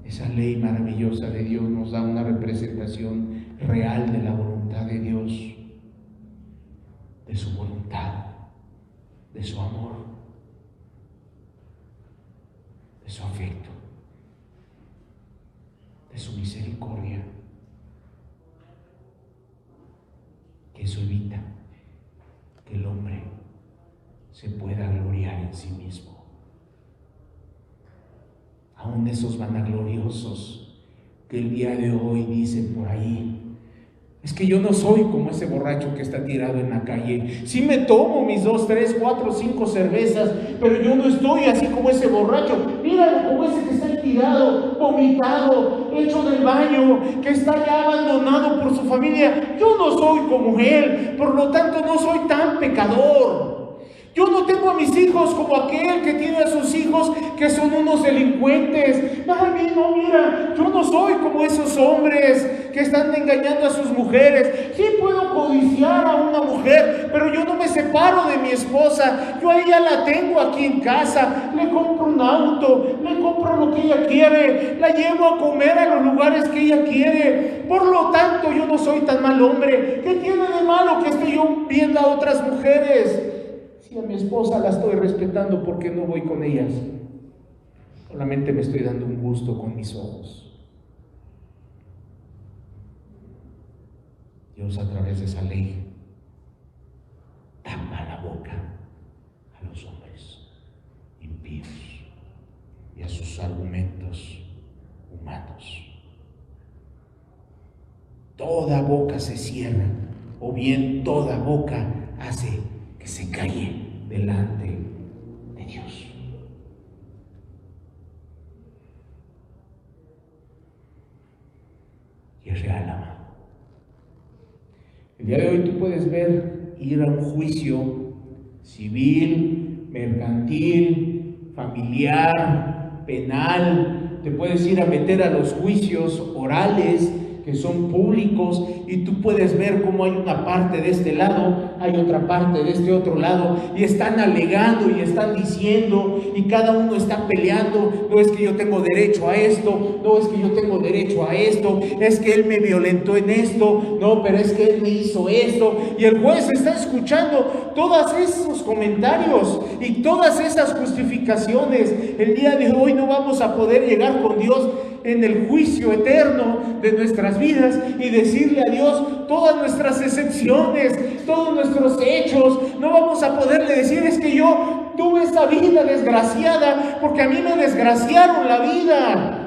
Esa ley maravillosa de Dios nos da una representación real de la voluntad de Dios, de su voluntad, de su amor, de su afecto, de su misericordia, que eso evita que el hombre se pueda gloriar en sí mismo. Aún esos vanagloriosos que el día de hoy dicen por ahí, es que yo no soy como ese borracho que está tirado en la calle. Sí me tomo mis 2, 3, 4, 5 cervezas, pero yo no estoy así como ese borracho. Míralo como ese que está ahí tirado, vomitado, hecho del baño, que está ya abandonado por su familia. Yo no soy como él, por lo tanto no soy tan pecador. Yo no tengo a mis hijos como aquel que tiene a sus hijos que son unos delincuentes. Ay, no, mira, yo no soy como esos hombres que están engañando a sus mujeres. Sí puedo codiciar a una mujer, pero yo no me separo de mi esposa. Yo a ella la tengo aquí en casa. Le compro un auto, le compro lo que ella quiere, la llevo a comer a los lugares que ella quiere. Por lo tanto, yo no soy tan mal hombre. ¿Qué tiene de malo que esté yo viendo a otras mujeres? Si a mi esposa la estoy respetando, ¿por qué no voy con ellas? Solamente me estoy dando un gusto con mis ojos. Dios, a través de esa ley, tapa la boca a los hombres impíos y a sus argumentos humanos. Toda boca se cierra, o bien toda boca hace que se calle delante de Dios. Y es real, amado. El día de hoy tú puedes ir a un juicio civil, mercantil, familiar, penal. Te puedes ir a meter a los juicios orales que son públicos, y tú puedes ver cómo hay una parte de este lado, hay otra parte de este otro lado, y están alegando y están diciendo, y cada uno está peleando. No es que yo tengo derecho a esto, no es que yo tengo derecho a esto, es que él me violentó en esto, no, pero es que él me hizo esto, y el juez está escuchando todos esos comentarios y todas esas justificaciones. El día de hoy no vamos a poder llegar con Dios en el juicio eterno de nuestras vidas y decirle a Dios todas nuestras excepciones, todos nuestros hechos. No vamos a poderle decir, es que yo tuve esa vida desgraciada porque a mí me desgraciaron la vida.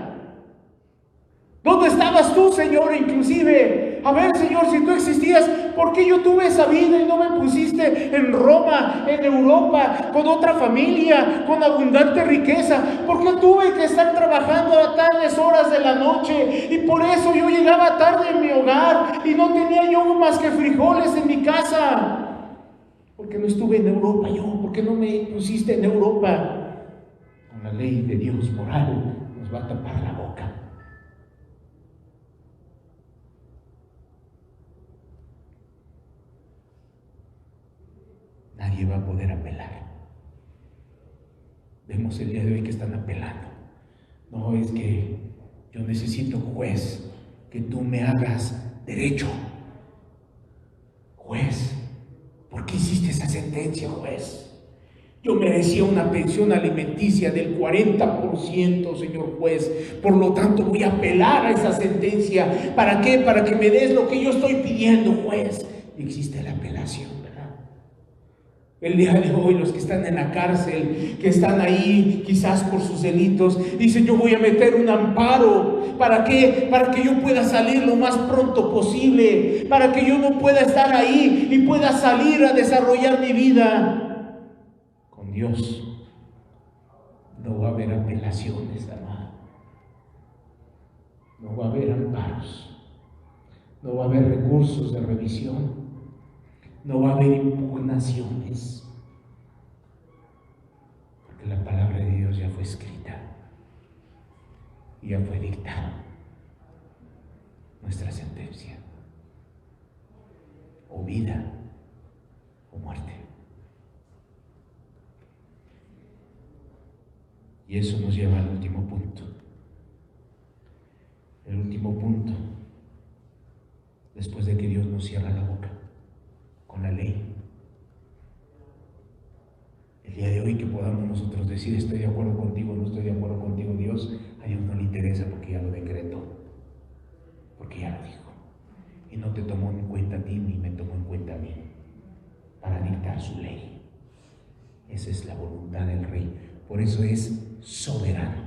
¿Dónde estabas tú, Señor? Inclusive, a ver, Señor, si tú existías, ¿por qué yo tuve esa vida y no me pusiste en Roma, en Europa, con otra familia, con abundante riqueza? ¿Por qué tuve que estar trabajando a tales horas de la noche? Y por eso yo llegaba tarde en mi hogar y no tenía yo más que frijoles en mi casa. ¿Por qué no estuve en Europa yo? ¿Por qué no me pusiste en Europa? Con la ley de Dios moral nos va a tapar la boca. Nadie va a poder apelar. Vemos el día de hoy que están apelando. No, es que yo necesito, juez, que tú me hagas derecho. Juez, ¿por qué hiciste esa sentencia, juez? Yo merecía una pensión alimenticia del 40%, señor juez. Por lo tanto, voy a apelar a esa sentencia. ¿Para qué? Para que me des lo que yo estoy pidiendo, juez. Existe la apelación, ¿verdad? El día de hoy, los que están en la cárcel, que están ahí quizás por sus delitos, dicen: yo voy a meter un amparo. ¿Para qué? Para que yo pueda salir lo más pronto posible. Para que yo no pueda estar ahí y pueda salir a desarrollar mi vida. Con Dios no va a haber apelaciones, amado. No va a haber amparos. No va a haber recursos de revisión. No va a haber impugnaciones. Porque la palabra de Dios ya fue escrita. Y ya fue dictada. Nuestra sentencia. O vida o muerte. Y eso nos lleva al último punto. El último punto, después de que Dios nos cierra la boca con la ley. El día de hoy que podamos nosotros decir: estoy de acuerdo contigo, no estoy de acuerdo contigo, Dios, a Dios no le interesa porque ya lo decretó, porque ya lo dijo. Y no te tomó en cuenta a ti ni me tomó en cuenta a mí para dictar su ley. Esa es la voluntad del Rey. Por eso es soberano,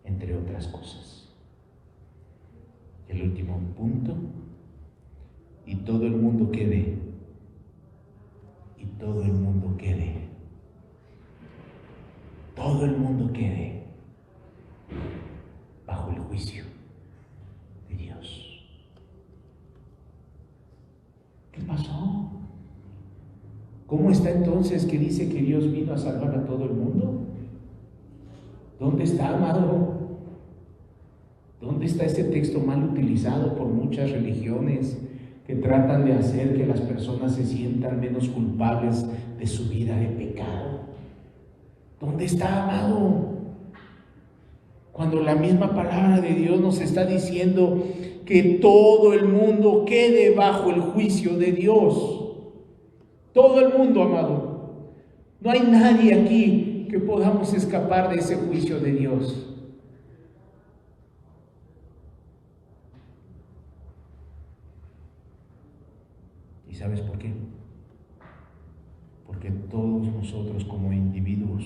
entre otras cosas. El último punto: y todo el mundo quede, todo el mundo quede bajo el juicio de Dios. ¿Qué pasó? ¿Cómo está entonces que dice que Dios vino a salvar a todo el mundo? ¿Dónde está, amado? ¿Dónde está ese texto mal utilizado por muchas religiones que tratan de hacer que las personas se sientan menos culpables de su vida de pecado? ¿Dónde está, amado? Cuando la misma palabra de Dios nos está diciendo que todo el mundo quede bajo el juicio de Dios. Todo el mundo, amado. No hay nadie aquí que podamos escapar de ese juicio de Dios. ¿Y sabes por qué? Porque todos nosotros como individuos,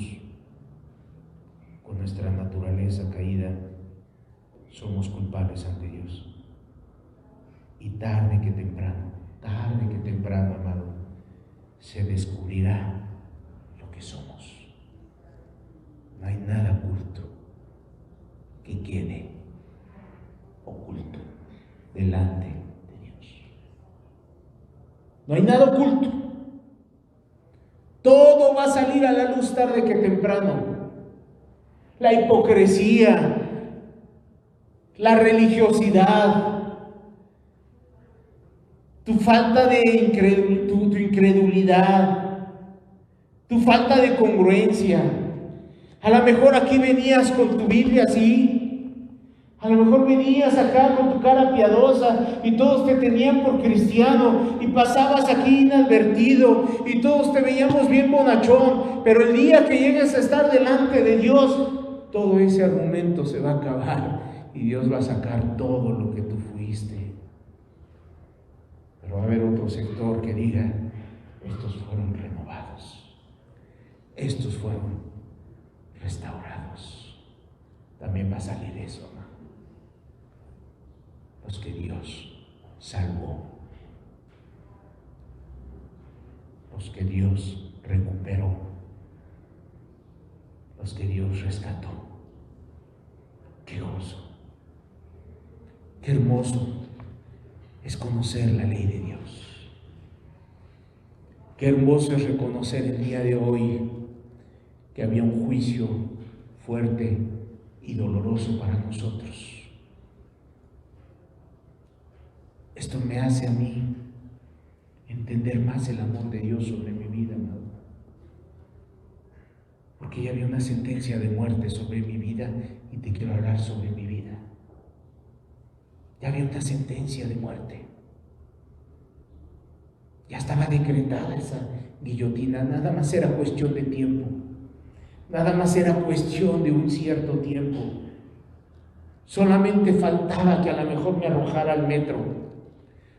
con nuestra naturaleza caída, somos culpables ante Dios. Y tarde que temprano, amado, se descubrirá lo que somos. No hay nada oculto que quede oculto delante de Dios. No hay nada oculto. Todo va a salir a la luz tarde que temprano. La hipocresía, la religiosidad, tu falta de tu incredulidad, tu falta de congruencia. A lo mejor aquí venías con tu Biblia así, a lo mejor venías acá con tu cara piadosa y todos te tenían por cristiano y pasabas aquí inadvertido y todos te veíamos bien bonachón, pero el día que llegues a estar delante de Dios, todo ese argumento se va a acabar y Dios va a sacar todo lo que tú fuiste. Pero va a haber otro sector que diga: estos fueron renovados, estos fueron restaurados. También va a salir eso, ¿no? Los que Dios salvó, los que Dios recuperó, los que Dios rescató. ¡Qué gozo! ¡Qué hermoso es conocer la ley de Dios! Qué hermoso es reconocer el día de hoy que había un juicio fuerte y doloroso para nosotros. Esto me hace a mí entender más el amor de Dios sobre mi vida, amado. Porque ya había una sentencia de muerte sobre mi vida y te quiero hablar sobre mi vida. Ya había una sentencia de muerte. Ya estaba decretada esa guillotina, nada más era cuestión de tiempo. Nada más era cuestión de un cierto tiempo. Solamente faltaba que a lo mejor me arrojara al metro.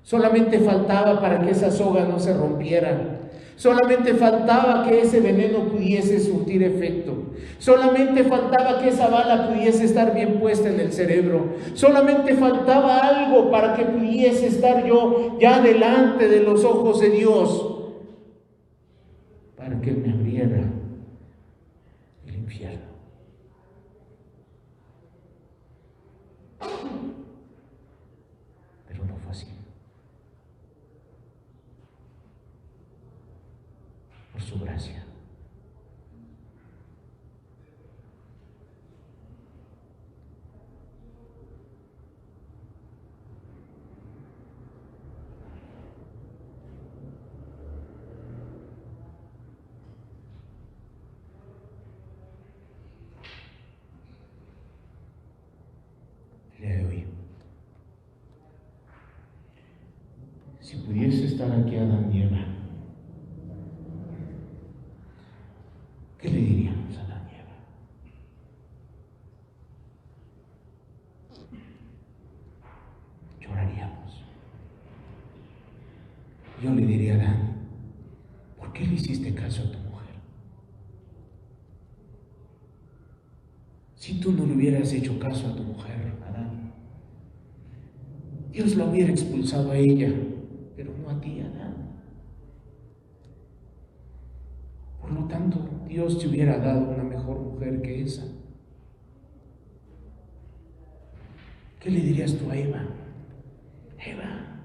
Solamente faltaba para que esa soga no se rompiera. Solamente faltaba que ese veneno pudiese surtir efecto. Solamente faltaba que esa bala pudiese estar bien puesta en el cerebro. Solamente faltaba algo para que pudiese estar yo ya delante de los ojos de Dios, para que Él me abriera el infierno. Pero no fue así. Por su gracia. El día de hoy, si pudiese estar aquí Adán y Eva, ¿qué le diríamos a Adán y Eva? Lloraríamos. Yo le diría a Adán, ¿por qué le hiciste caso a tu mujer? Si tú no le hubieras hecho caso a tu mujer, Adán, Dios la hubiera expulsado a ella, pero no a ti, Adán. Por lo tanto, Dios te hubiera dado una mejor mujer que esa. ¿Qué le dirías tú a Eva? Eva,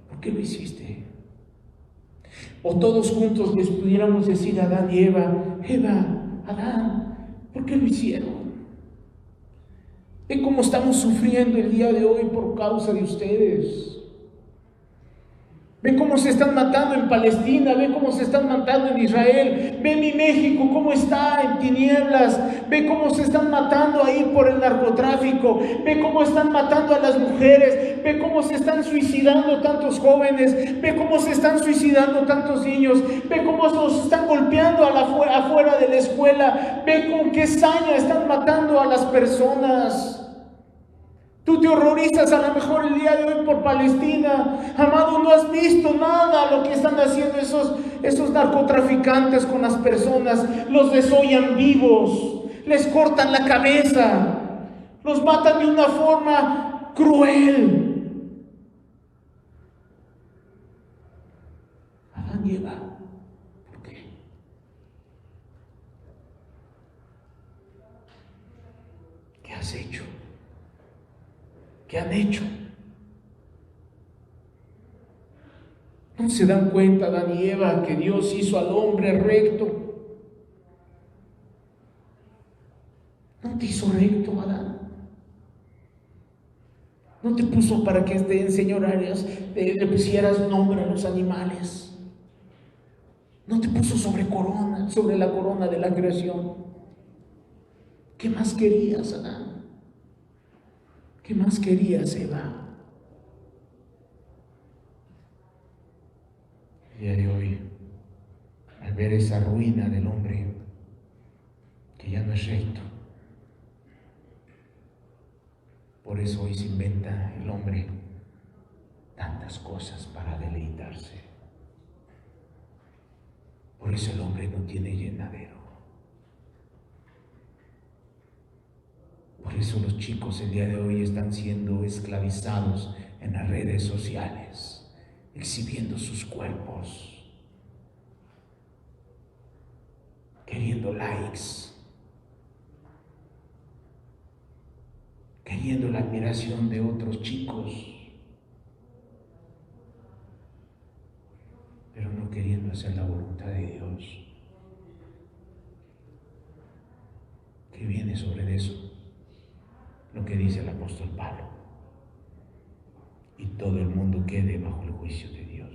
¿por qué lo hiciste? O todos juntos les pudiéramos decir a Adán y Eva, Eva, Adán, ¿por qué lo hicieron? Ve cómo estamos sufriendo el día de hoy por causa de ustedes. Ve cómo se están matando en Palestina, ve cómo se están matando en Israel, ve mi México cómo está en tinieblas, ve cómo se están matando ahí por el narcotráfico, ve cómo están matando a las mujeres, ve cómo se están suicidando tantos jóvenes, ve cómo se están suicidando tantos niños, ve cómo nos están golpeando afuera de la escuela, ve con qué saña están matando a las personas. Tú te horrorizas a lo mejor el día de hoy por Palestina. Amado, no has visto nada lo que están haciendo esos narcotraficantes con las personas. Los desollan vivos, les cortan la cabeza, los matan de una forma cruel. Adán y Eva, ¿por qué? ¿Qué has hecho? ¿Qué han hecho? ¿No se dan cuenta, Adán y Eva, que Dios hizo al hombre recto? ¿No te hizo recto, Adán? ¿No te puso para que te enseñoraras, le pusieras nombre a los animales? ¿No te puso sobre la corona de la creación? ¿Qué más querías, Adán? ¿Qué más querías, Eva? El día de hoy, al ver esa ruina del hombre, que ya no es recto, por eso hoy se inventa el hombre tantas cosas para deleitarse. Por eso el hombre no tiene llenadero. Por eso los chicos el día de hoy están siendo esclavizados en las redes sociales, exhibiendo sus cuerpos, queriendo likes, queriendo la admiración de otros chicos, pero no queriendo hacer la voluntad de Dios. ¿Qué viene sobre eso? Lo que dice el apóstol Pablo: y todo el mundo quede bajo el juicio de Dios.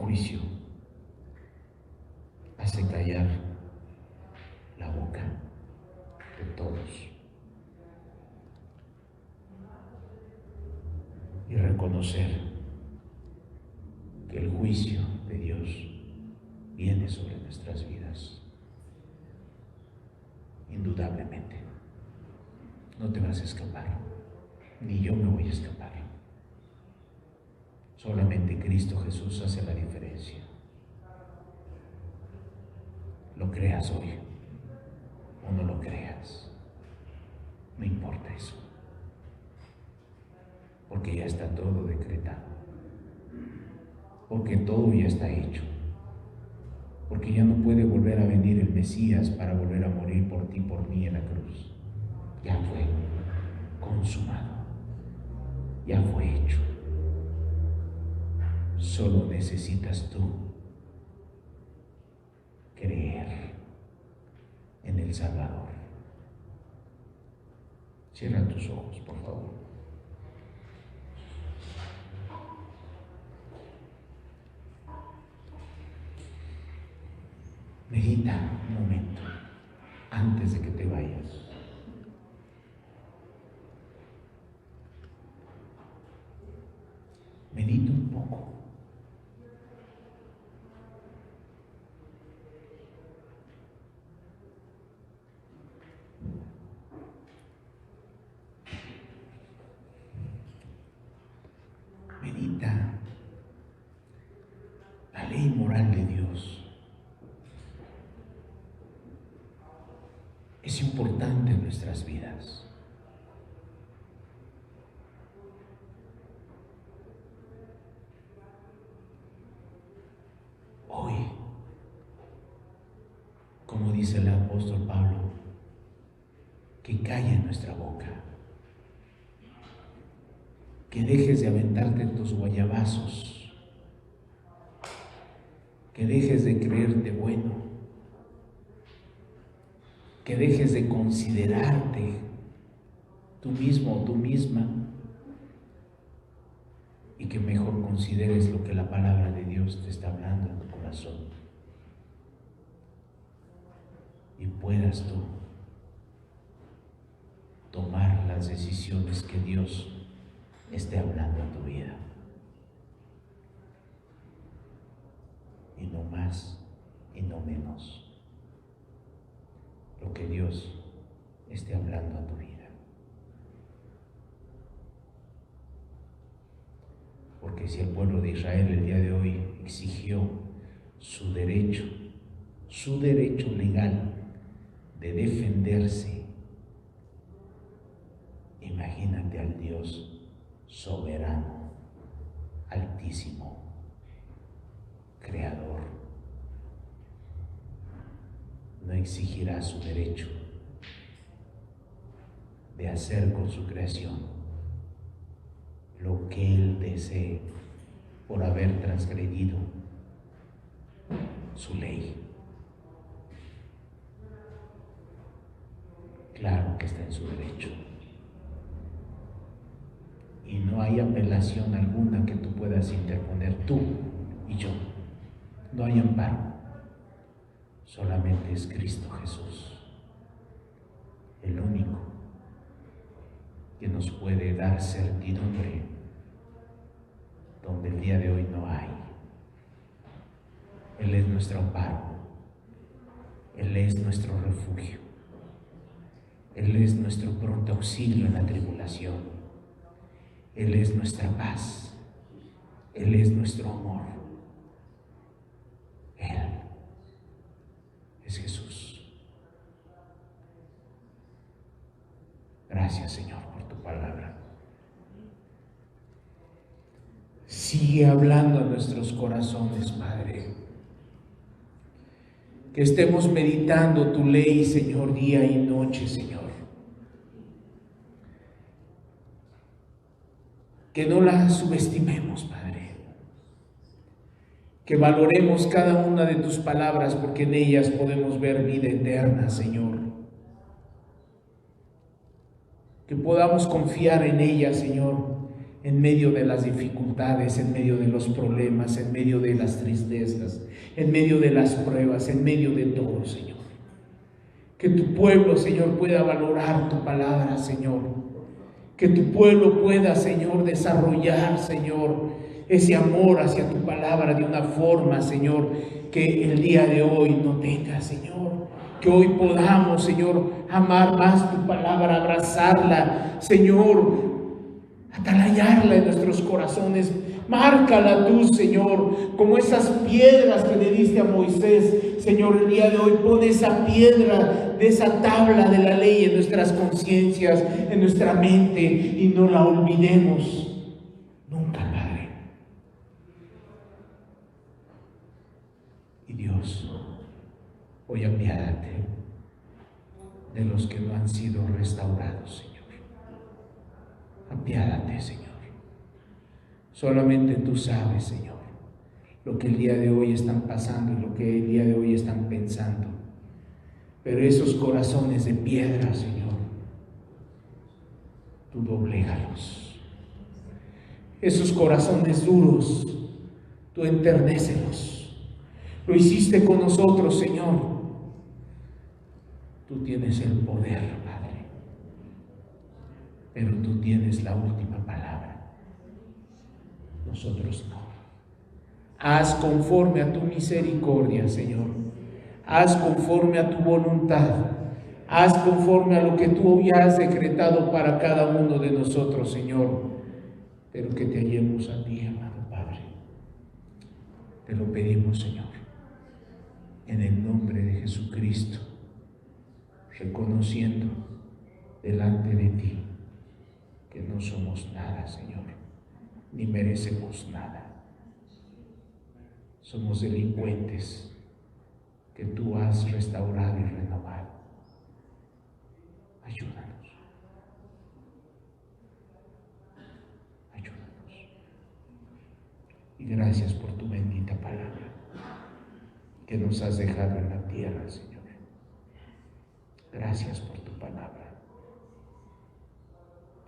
juicio hace callar la boca de todos y reconocer que el juicio de Dios viene sobre nuestras vidas. Indudablemente, no te vas a escapar, ni yo me voy a escapar. Solamente Cristo Jesús hace la diferencia. Lo creas hoy o no lo creas, no importa eso, porque ya está todo decretado, porque todo ya está hecho, porque ya no puede volver a venir el Mesías para volver a morir por ti, por mí en la cruz. Ya fue consumado, ya fue hecho. Solo necesitas tú creer en el Salvador. Cierra tus ojos, por favor. Medita un momento antes de que te vayas. Medita un poco. Medita la ley moral de Dios. Es importante en nuestras vidas. Hoy, como dice el apóstol Pablo, que calle en nuestra boca, que dejes de aventarte en tus guayabazos, que dejes de creerte bueno, que dejes de considerarte tú mismo o tú misma y que mejor consideres lo que la palabra de Dios te está hablando en tu corazón y puedas tú tomar las decisiones que Dios esté hablando en tu vida y no más y no menos lo que Dios esté hablando a tu vida. Porque si el pueblo de Israel el día de hoy exigió su derecho legal de defenderse, imagínate al Dios soberano, altísimo, creador. No exigirá su derecho de hacer con su creación lo que Él desee por haber transgredido su ley. Claro que está en su derecho. Y no hay apelación alguna que tú puedas interponer tú y yo. No hay amparo. Solamente es Cristo Jesús, el único que nos puede dar certidumbre donde el día de hoy no hay. Él es nuestro amparo, Él es nuestro refugio, Él es nuestro pronto auxilio en la tribulación, Él es nuestra paz, Él es nuestro amor, Él es Jesús. Gracias, Señor, por tu palabra. Sigue hablando a nuestros corazones, Padre. Que estemos meditando tu ley, Señor, día y noche, Señor. Que no la subestimemos, Padre. Que valoremos cada una de tus palabras, porque en ellas podemos ver vida eterna, Señor. Que podamos confiar en ellas, Señor, en medio de las dificultades, en medio de los problemas, en medio de las tristezas, en medio de las pruebas, en medio de todo, Señor. Que tu pueblo, Señor, pueda valorar tu palabra, Señor. Que tu pueblo pueda, Señor, desarrollar, Señor, ese amor hacia tu palabra de una forma, Señor, que el día de hoy no tenga, Señor. Que hoy podamos, Señor, amar más tu palabra, abrazarla, Señor, atalayarla en nuestros corazones. Márcala tú, Señor, como esas piedras que le diste a Moisés. Señor, el día de hoy pon esa piedra de esa tabla de la ley en nuestras conciencias, en nuestra mente, y no la olvidemos nunca, Padre. Y Dios, hoy apiádate de los que no han sido restaurados, Señor. Apiádate, Señor. Solamente tú sabes, Señor, lo que el día de hoy están pasando y lo que el día de hoy están pensando. Pero esos corazones de piedra, Señor, tú doblégalos. Esos corazones duros, tú enternécelos. Lo hiciste con nosotros, Señor. Tú tienes el poder, Padre, pero tú tienes la última palabra. Nosotros no. Haz conforme a tu misericordia, Señor. Haz conforme a tu voluntad. Haz conforme a lo que tú ya has decretado para cada uno de nosotros, Señor. Pero que te hallemos a ti, amado Padre. Te lo pedimos, Señor, en el nombre de Jesucristo, reconociendo delante de ti que no somos nada, Señor, ni merecemos nada. Somos delincuentes que tú has restaurado y renovado. Ayúdanos. Ayúdanos. Y gracias por tu bendita palabra que nos has dejado en la tierra, Señor. Gracias por tu palabra.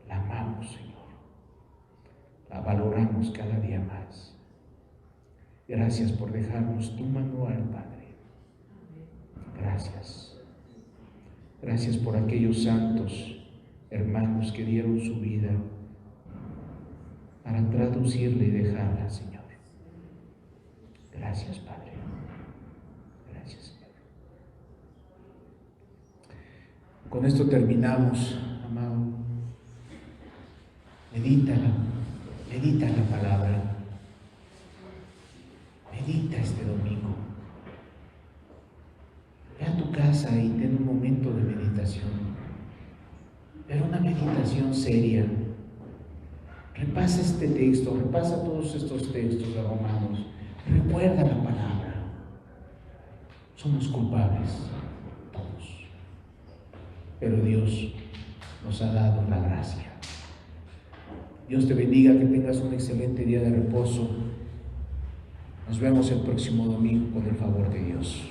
La amamos, Señor. La valoramos cada día más. Gracias por dejarnos tu manual, Padre. Gracias. Gracias por aquellos santos hermanos que dieron su vida para traducirla y dejarla, Señor. Gracias, Padre. Gracias, Señor. Con esto terminamos, amado. Medita la palabra. Medita este domingo. Ve a tu casa y ten un momento de meditación, pero una meditación seria. Repasa este texto, repasa todos estos textos de Romanos. Recuerda la palabra. Somos culpables, todos, pero Dios nos ha dado la gracia. Dios te bendiga, que tengas un excelente día de reposo. Nos vemos el próximo domingo con el favor de Dios.